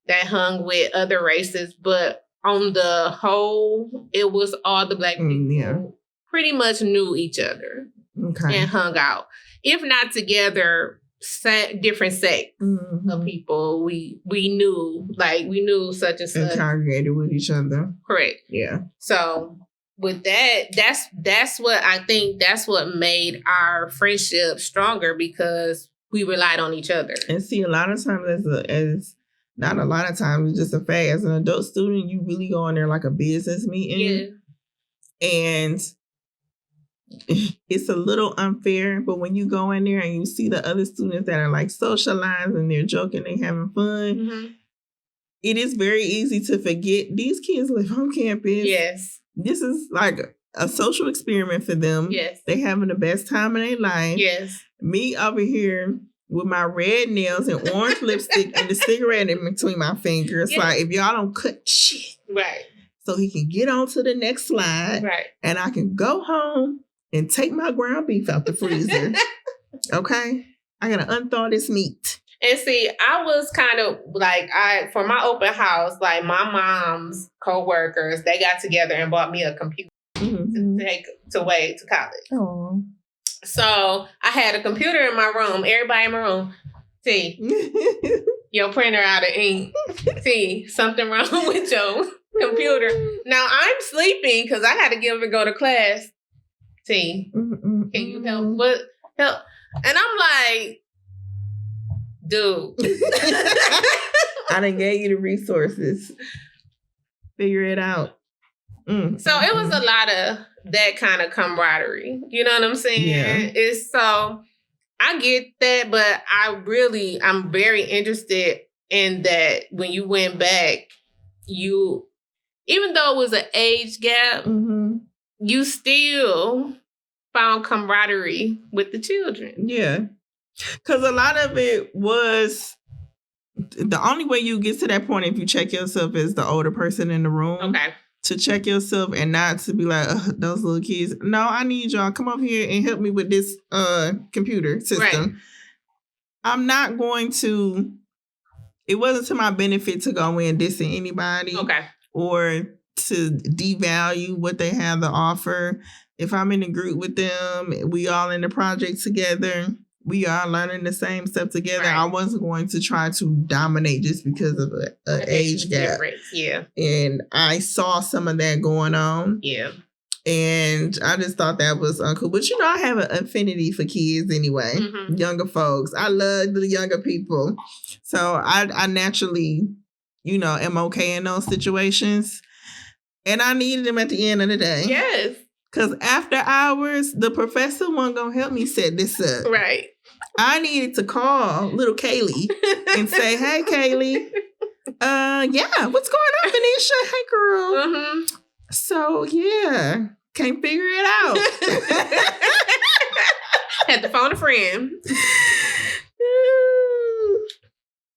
that hung with other races. But on the whole, it was all the black people pretty much knew each other and hung out. If not together, different sects of people we knew, like we knew such and such, and congregated with each other. Correct. Yeah. So with that's what I think, that's what made our friendship stronger, because we relied on each other. And see, a lot of times as not a lot of times, it's just a fact, as an adult student, you really go in there like a business meeting. And it's a little unfair, but when you go in there and you see the other students that are like socializing, they're joking, they having fun, it is very easy to forget these kids live on campus. Yes. This is like a social experiment for them. Yes. They having the best time of their life. Yes. Me over here with my red nails and orange lipstick and the cigarette in between my fingers. Yes. Like, if y'all don't cut shit. Right. So he can get on to the next slide. Right. And I can go home and take my ground beef out the freezer. Okay? I gotta unthaw this meat. And see, I was kind of like, for my open house, like my mom's co-workers, they got together and bought me a computer to take to college. Oh. So I had a computer in my room. Everybody in my room, see, your printer out of ink. See, something wrong with your computer. Now I'm sleeping because I had to get up and go to class. See, can you help? Help? And I'm like, dude. I done gave you the resources. Figure it out. So it was a lot of that kind of camaraderie. You know what I'm saying? Yeah. It's so, I get that, but I'm very interested in that when you went back, even though it was an age gap, you still found camaraderie with the children. Yeah. Because a lot of it was, the only way you get to that point if you check yourself as the older person in the room. Okay. To check yourself and not to be like, those little kids. No, I need y'all. Come over here and help me with this computer system. Right. I'm not going to, it wasn't to my benefit to go in dissing anybody. Okay. Or to devalue what they have to offer. If I'm in a group with them, we all in the project together, we are learning the same stuff together. Right. I wasn't going to try to dominate just because of an age gap. Yeah. And I saw some of that going on. Yeah. And I just thought that was uncool. But I have an affinity for kids anyway. Younger folks. I love the younger people. So I naturally, am okay in those situations. And I needed them at the end of the day. Yes. Because after hours, the professor wasn't going to help me set this up. Right. I needed to call little Kaylee and say, hey, Kaylee, what's going on, Venetia? Hey, girl. So, yeah. can't figure it out. Had to phone a friend.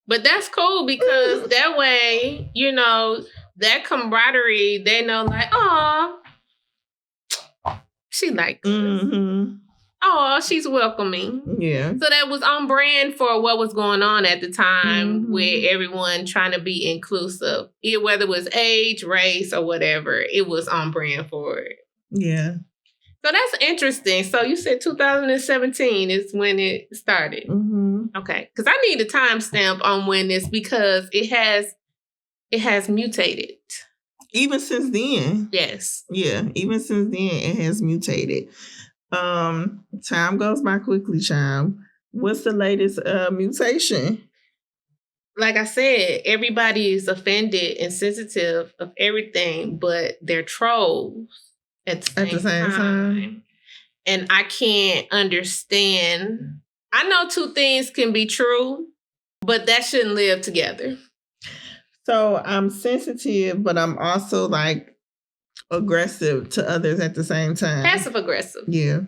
But that's cool because that way, you know, that camaraderie, they know like, oh, she like us. Mm-hmm. Oh, she's welcoming. Yeah. So that was on brand for what was going on at the time with everyone trying to be inclusive. Whether it was age, race, or whatever, it was on brand for it. Yeah. So that's interesting. So you said 2017 is when it started. Mm-hmm. Okay. Because I need a timestamp on when this because it has mutated. Even since then. Yes. Yeah. Even since then, it has mutated. Time goes by quickly, child. What's the latest mutation? Like I said, everybody is offended and sensitive of everything, but they're trolls at the same time. And I can't understand. I know two things can be true, but that shouldn't live together. So I'm sensitive, but I'm also like aggressive to others at the same time. Passive aggressive. Yeah.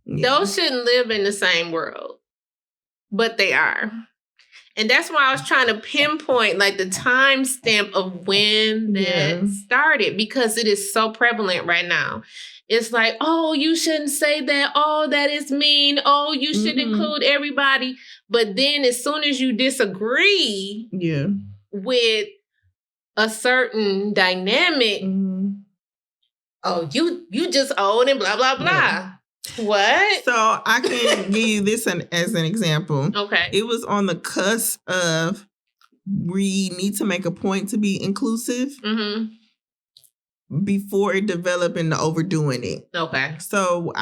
Those shouldn't live in the same world, but they are. And that's why I was trying to pinpoint like the timestamp of when that started because it is so prevalent right now. It's like, oh, you shouldn't say that. Oh, that is mean. Oh, you should include everybody. But then as soon as you disagree with a certain dynamic, oh, you just own and blah, blah, blah. Yeah. What? So I can give you this as an example. Okay. It was on the cusp of we need to make a point to be inclusive before it developed into overdoing it. Okay. So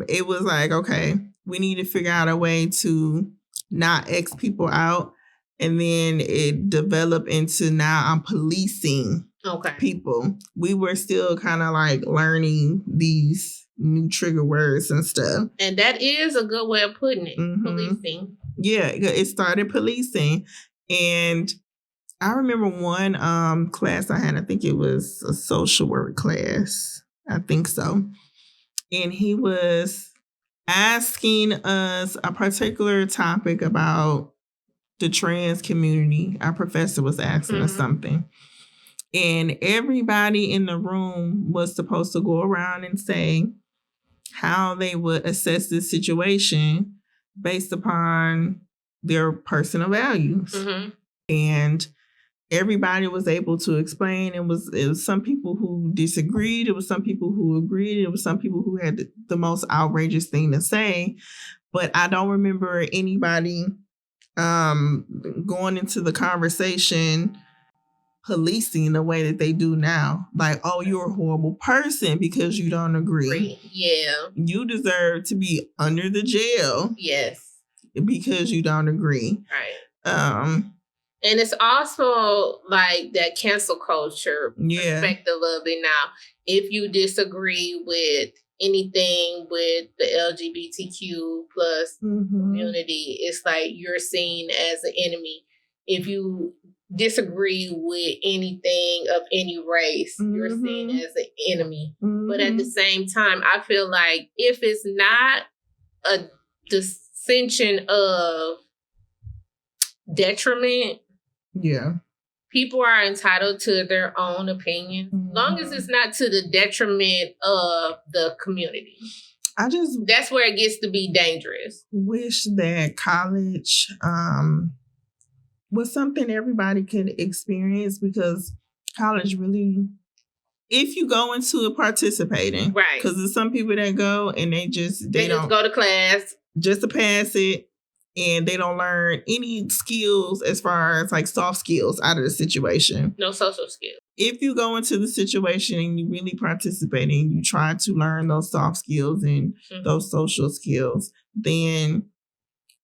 it was like, okay, we need to figure out a way to not X people out. And then it developed into now I'm policing people. We were still kind of like learning these new trigger words and stuff. And that is a good way of putting it. Policing. Yeah, it started policing. And I remember one class I had, I think it was a social work class. I think so. And he was asking us a particular topic about the trans community. Our professor was asking us something. And everybody in the room was supposed to go around and say how they would assess this situation based upon their personal values. And everybody was able to explain. It was some people who disagreed. It was some people who agreed. It was some people who had the most outrageous thing to say. But I don't remember anybody going into the conversation policing the way that they do now. Like, oh, you're a horrible person because you don't agree. Yeah. You deserve to be under the jail. Yes. Because you don't agree. Right. And it's also like that cancel culture perspective of it now. If you disagree with anything with the LGBTQ plus community, it's like you're seen as an enemy. If you disagree with anything of any race, you're seen as an enemy. But at the same time, I feel like if it's not a dissension of detriment, people are entitled to their own opinion, long as it's not to the detriment of the community. That's where it gets to be dangerous. Wish that college was something everybody could experience, because college really, if you go into it participating, right? Because there's some people that go and they just go to class just to pass it, and they don't learn any skills as far as like soft skills out of the situation. No social skills. If you go into the situation and you really participate and you try to learn those soft skills and those social skills, then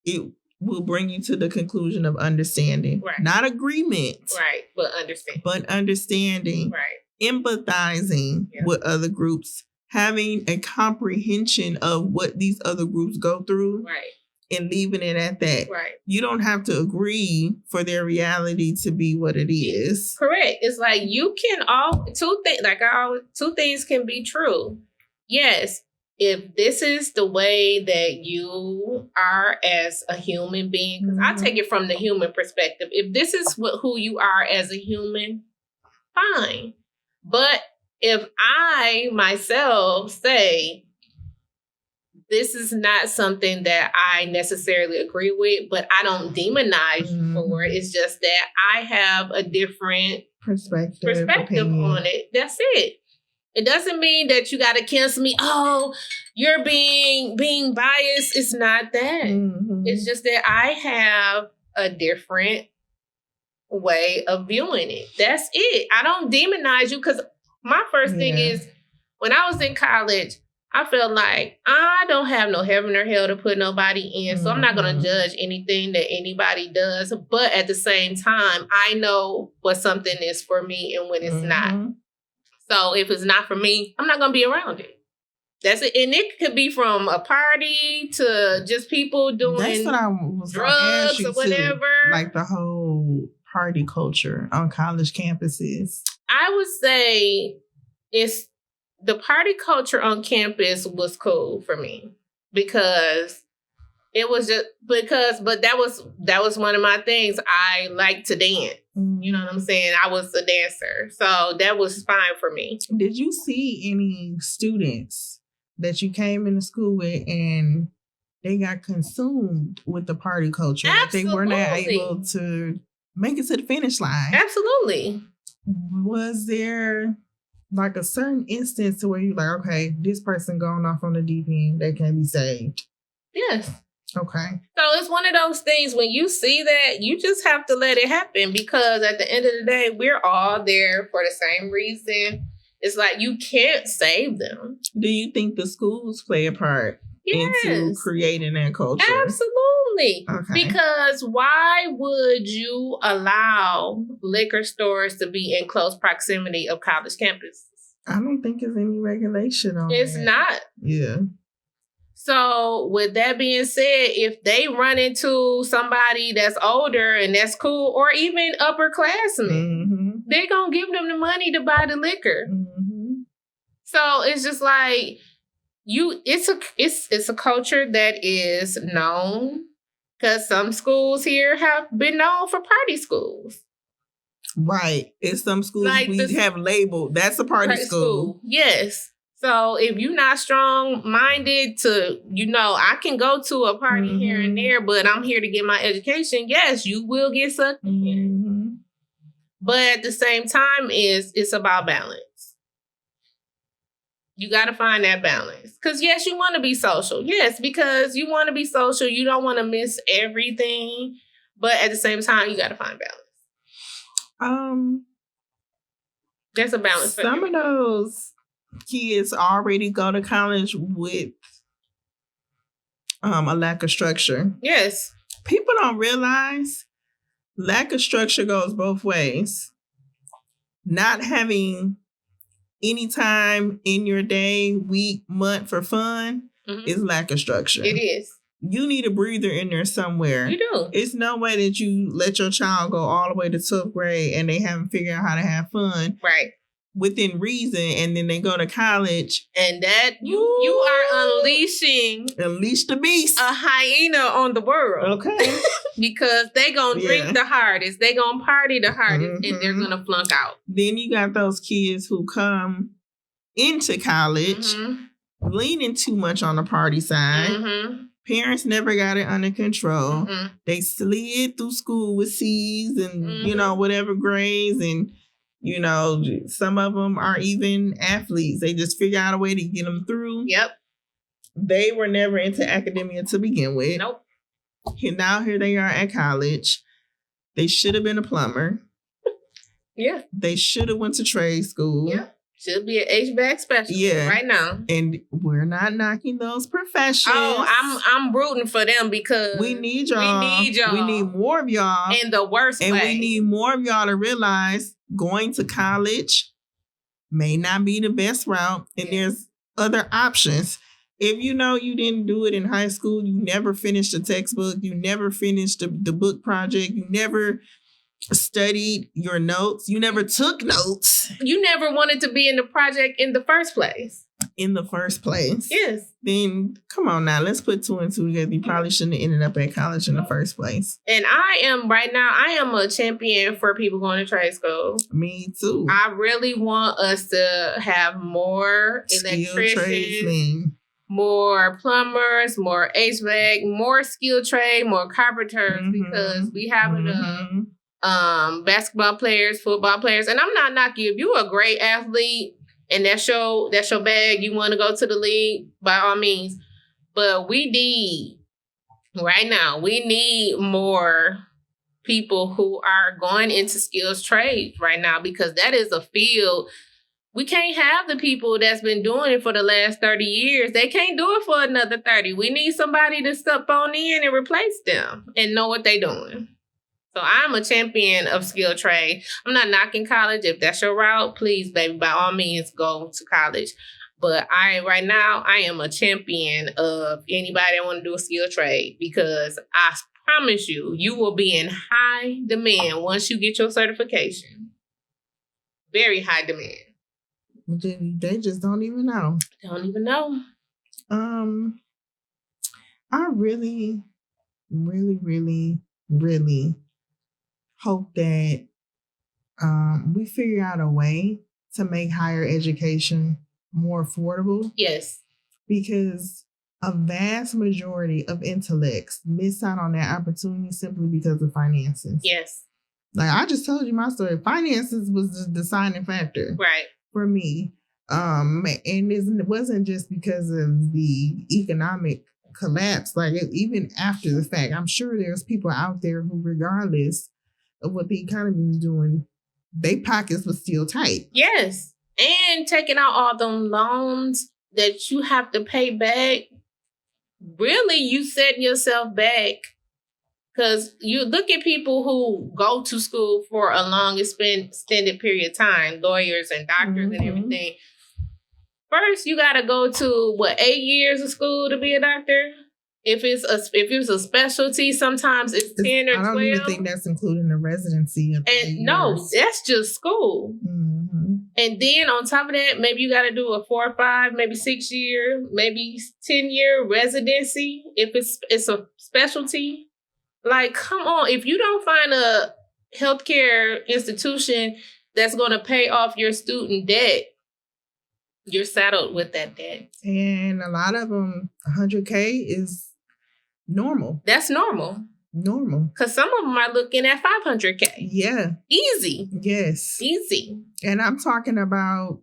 it will bring you to the conclusion of understanding. Right. Not agreement. Right, but understanding. But understanding. Right. Empathizing with other groups. Having a comprehension of what these other groups go through. Right. And leaving it at that. Right. You don't have to agree for their reality to be what it is. Correct. It's like you can two things can be true. yes, if this is the way that you are as a human being, because I take it from the human perspective. If this is who you are as a human, fine. But if I myself say, this is not something that I necessarily agree with, but I don't demonize you for it. It's just that I have a different perspective on it. That's it. It doesn't mean that you got to cancel me. Oh, you're being biased. It's not that. It's just that I have a different way of viewing it. That's it. I don't demonize you, because my first thing is, when I was in college, I felt like I don't have no heaven or hell to put nobody in. So I'm not going to judge anything that anybody does. But at the same time, I know what something is for me and when it's not. So if it's not for me, I'm not going to be around it. That's it. And it could be from a party to just people doing That's what I was drugs or whatever. Like the whole party culture on college campuses. I would say it's the party culture on campus was cool for me, because it was just but that was one of my things. I like to dance. You know what I'm saying? I was a dancer. So that was fine for me. Did you see any students that you came into school with and they got consumed with the party culture? Absolutely. Like they were not able to make it to the finish line? Absolutely. Was there like a certain instance to where you're like, okay, this person going off on the deep end, they can be saved? Yes. Okay. So it's one of those things, when you see that, you just have to let it happen, because at the end of the day, we're all there for the same reason. It's like you can't save them. Do you think the schools play a part into creating that culture? Absolutely. Okay. Because why would you allow liquor stores to be in close proximity of college campuses? I don't think there's any regulation on it. It's not. Yeah. So with that being said, if they run into somebody that's older and that's cool, or even upperclassmen, they're going to give them the money to buy the liquor. So it's just like, it's a culture that is known, because some schools here have been known for party schools. Right. It's some schools like we have labeled, that's a party school. Yes. So if you're not strong-minded to, I can go to a party here and there, but I'm here to get my education. Yes, you will get sucked in. But at the same time, it's about balance. You got to find that balance. Because, yes, you want to be social. Yes, because you want to be social. You don't want to miss everything. But at the same time, you got to find balance. There's a balance. Some of those kids already go to college with a lack of structure. Yes. People don't realize lack of structure goes both ways. Not having any time in your day, week, month for fun is lack of structure. It is. You need a breather in there somewhere. You do. It's no way that you let your child go all the way to 12th grade and they haven't figured out how to have fun. Right. Within reason, and then they go to college. And that you are Unleash the beast. A hyena on the world. Okay. Because they gonna drink the hardest. They gonna party the hardest, and they're gonna flunk out. Then you got those kids who come into college leaning too much on the party side. Parents never got it under control. They slid through school with C's and, whatever grades. And, some of them are even athletes. They just figure out a way to get them through. Yep. They were never into academia to begin with. Nope. And now here they are at college. They should have been a plumber. Yeah. They should have went to trade school. Yeah. Should be an HVAC specialist right now. And we're not knocking those professions. Oh, I'm rooting for them, because we need y'all. We need more of y'all. In the worst way. And we need more of y'all to realize going to college may not be the best route. And there's other options. If you didn't do it in high school, you never finished a textbook, you never finished the book project, you never studied your notes, you never took notes, you never wanted to be in the project in the first place. in the first place, yes, then come on now, let's put 2 and 2 together. You probably shouldn't have ended up at college in the first place. And I am a champion for people going to trade school. Me too. I really want us to have more electricians, more plumbers, more HVAC, more skilled trade, more carpenters, because we have enough basketball players, football players. And I'm not knocking. If you're a great athlete and that's your bag, you want to go to the league, by all means. But we need more people who are going into skills trades right now, because that is a field. We can't have the people that's been doing it for the last 30 years. They can't do it for another 30. We need somebody to step on in and replace them and know what they're doing. So I'm a champion of skilled trade. I'm not knocking college. If that's your route, please, baby, by all means, go to college. But right now, I am a champion of anybody that want to do a skilled trade, because I promise you, you will be in high demand once you get your certification. Very high demand. They just don't even know. Don't even know. I really, really, really, really hope that we figure out a way to make higher education more affordable. Yes. Because a vast majority of intellects miss out on that opportunity simply because of finances. Yes. Like I just told you my story. Finances was the deciding factor. Right. For me. And it wasn't just because of the economic collapse. Like even after the fact, I'm sure there's people out there who, regardless of what the economy was doing, their pockets were still tight. Yes. And taking out all them loans that you have to pay back. Really, you setting yourself back. Because you look at people who go to school for a long extended period of time, lawyers and doctors and everything. First, you got to go to 8 years of school to be a doctor. If it's a specialty, sometimes it's 10 or 12. I don't even think that's including the residency. And no, that's just school. And then on top of that, maybe you got to do a 4 or 5, maybe 6 year, maybe 10-year residency if it's a specialty. Like, come on. If you don't find a healthcare institution that's going to pay off your student debt, you're saddled with that debt. And a lot of them, 100K is normal. That's normal. Normal. Because some of them are looking at 500K. Yeah. Easy. Yes. Easy. And I'm talking about,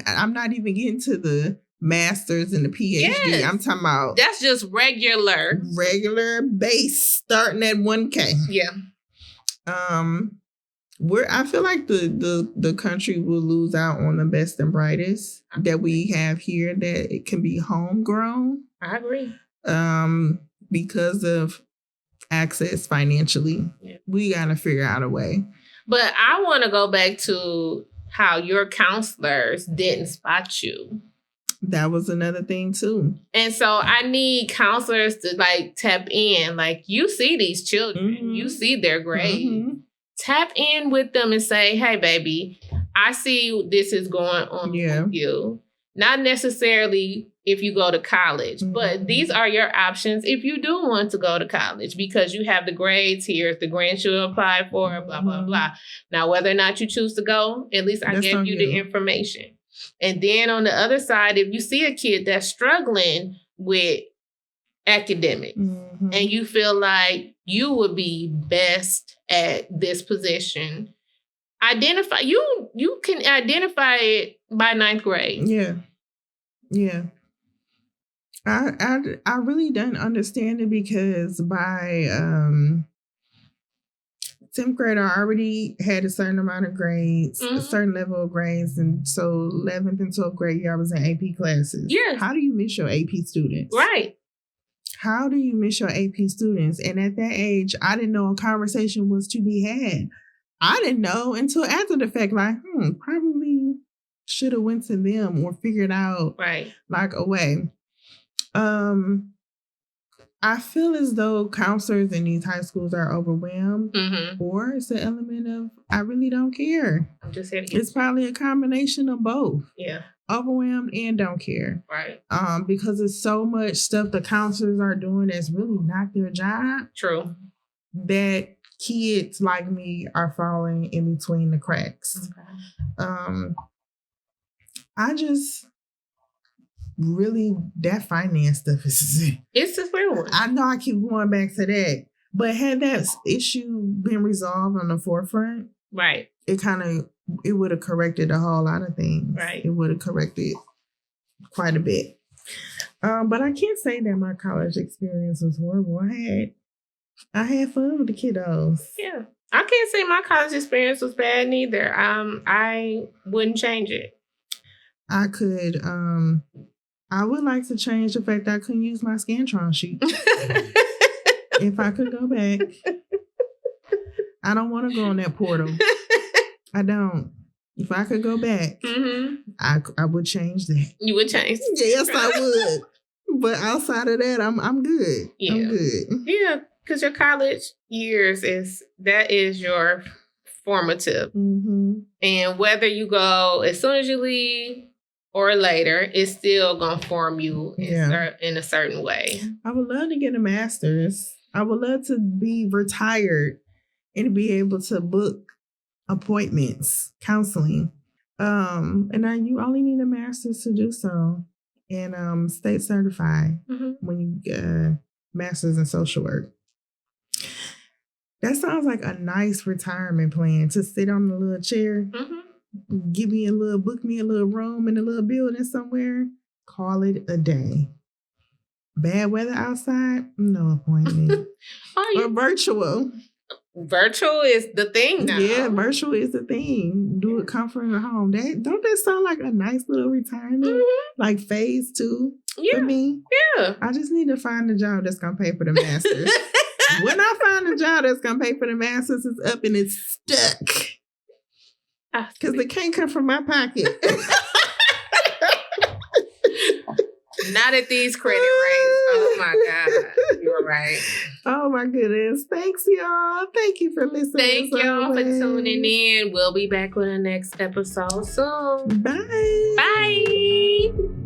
I'm not even getting to the master's and the PhD. Yes. I'm talking about. That's just regular base starting at 1K. Yeah. I feel like the country will lose out on the best and brightest that we have here, that it can be homegrown. I agree. Because of access financially. Yeah. We got to figure out a way. But I want to go back to how your counselors didn't spot you. That was another thing too. And so I need counselors to tap in. Like, you see these children, you see their grades. Tap in with them and say, hey, baby, I see this is going on with you. Not necessarily if you go to college, but these are your options if you do want to go to college, because you have the grades here, the grants you apply for, blah, blah, blah. Now, whether or not you choose to go, at least I gave you the information. And then on the other side, if you see a kid that's struggling with academics and you feel like you would be best at this position, identify. You can identify it by 9th grade. Yeah. Yeah. I really don't understand it, because by 10th grade, I already had a certain amount of grades, a certain level of grades. And so 11th and 12th grade year, I was in AP classes. Yeah. How do you miss your AP students? Right. How do you miss your AP students? And at that age, I didn't know a conversation was to be had. I didn't know until after the fact, probably should have went to them or figured out a way. I feel as though counselors in these high schools are overwhelmed, or it's an element of, I really don't care. I'm just here to It's probably a combination of both. Yeah. overwhelmed and don't care. Right. Because it's so much stuff the counselors are doing that's really not their job. True. That kids like me are falling in between the cracks. Okay. I just really, that finance stuff is it's a real one. I know I keep going back to that, but had that issue been resolved on the forefront, right, it would have corrected a whole lot of things. Right. It would have corrected quite a bit. But I can't say that my college experience was horrible. I had fun with the kiddos. Yeah. I can't say my college experience was bad neither. I wouldn't change it. I could I would like to change the fact that I couldn't use my Scantron sheet. If I could go back. I don't want to go on that portal. I don't. If I could go back, I would change that. You would change? Yes, I would. But outside of that, I'm good. Yeah. I'm good. Yeah, because your college years is your formative. Mm-hmm. And whether you go as soon as you leave or later, it's still going to form you in a certain way. I would love to get a master's. I would love to be retired and be able to book appointments, counseling. And you only need a master's to do so. And state certified when you master's in social work. That sounds like a nice retirement plan, to sit on a little chair. Book me a little room in a little building somewhere. Call it a day. Bad weather outside, no appointment. Or virtual. Virtual is the thing now. Yeah, virtual is the thing. Do it comfort at home. Don't that sound like a nice little retirement? Like phase 2 for me? Yeah. I just need to find a job that's gonna pay for the masters. When I find a job that's gonna pay for the masters, it's up and it's stuck. Because it can't come from my pocket. Not at these credit rates. Oh my God. You're right. Oh my goodness. Thanks, y'all. Thank you for listening. Thank y'all for tuning in. We'll be back with the next episode soon. Bye. Bye.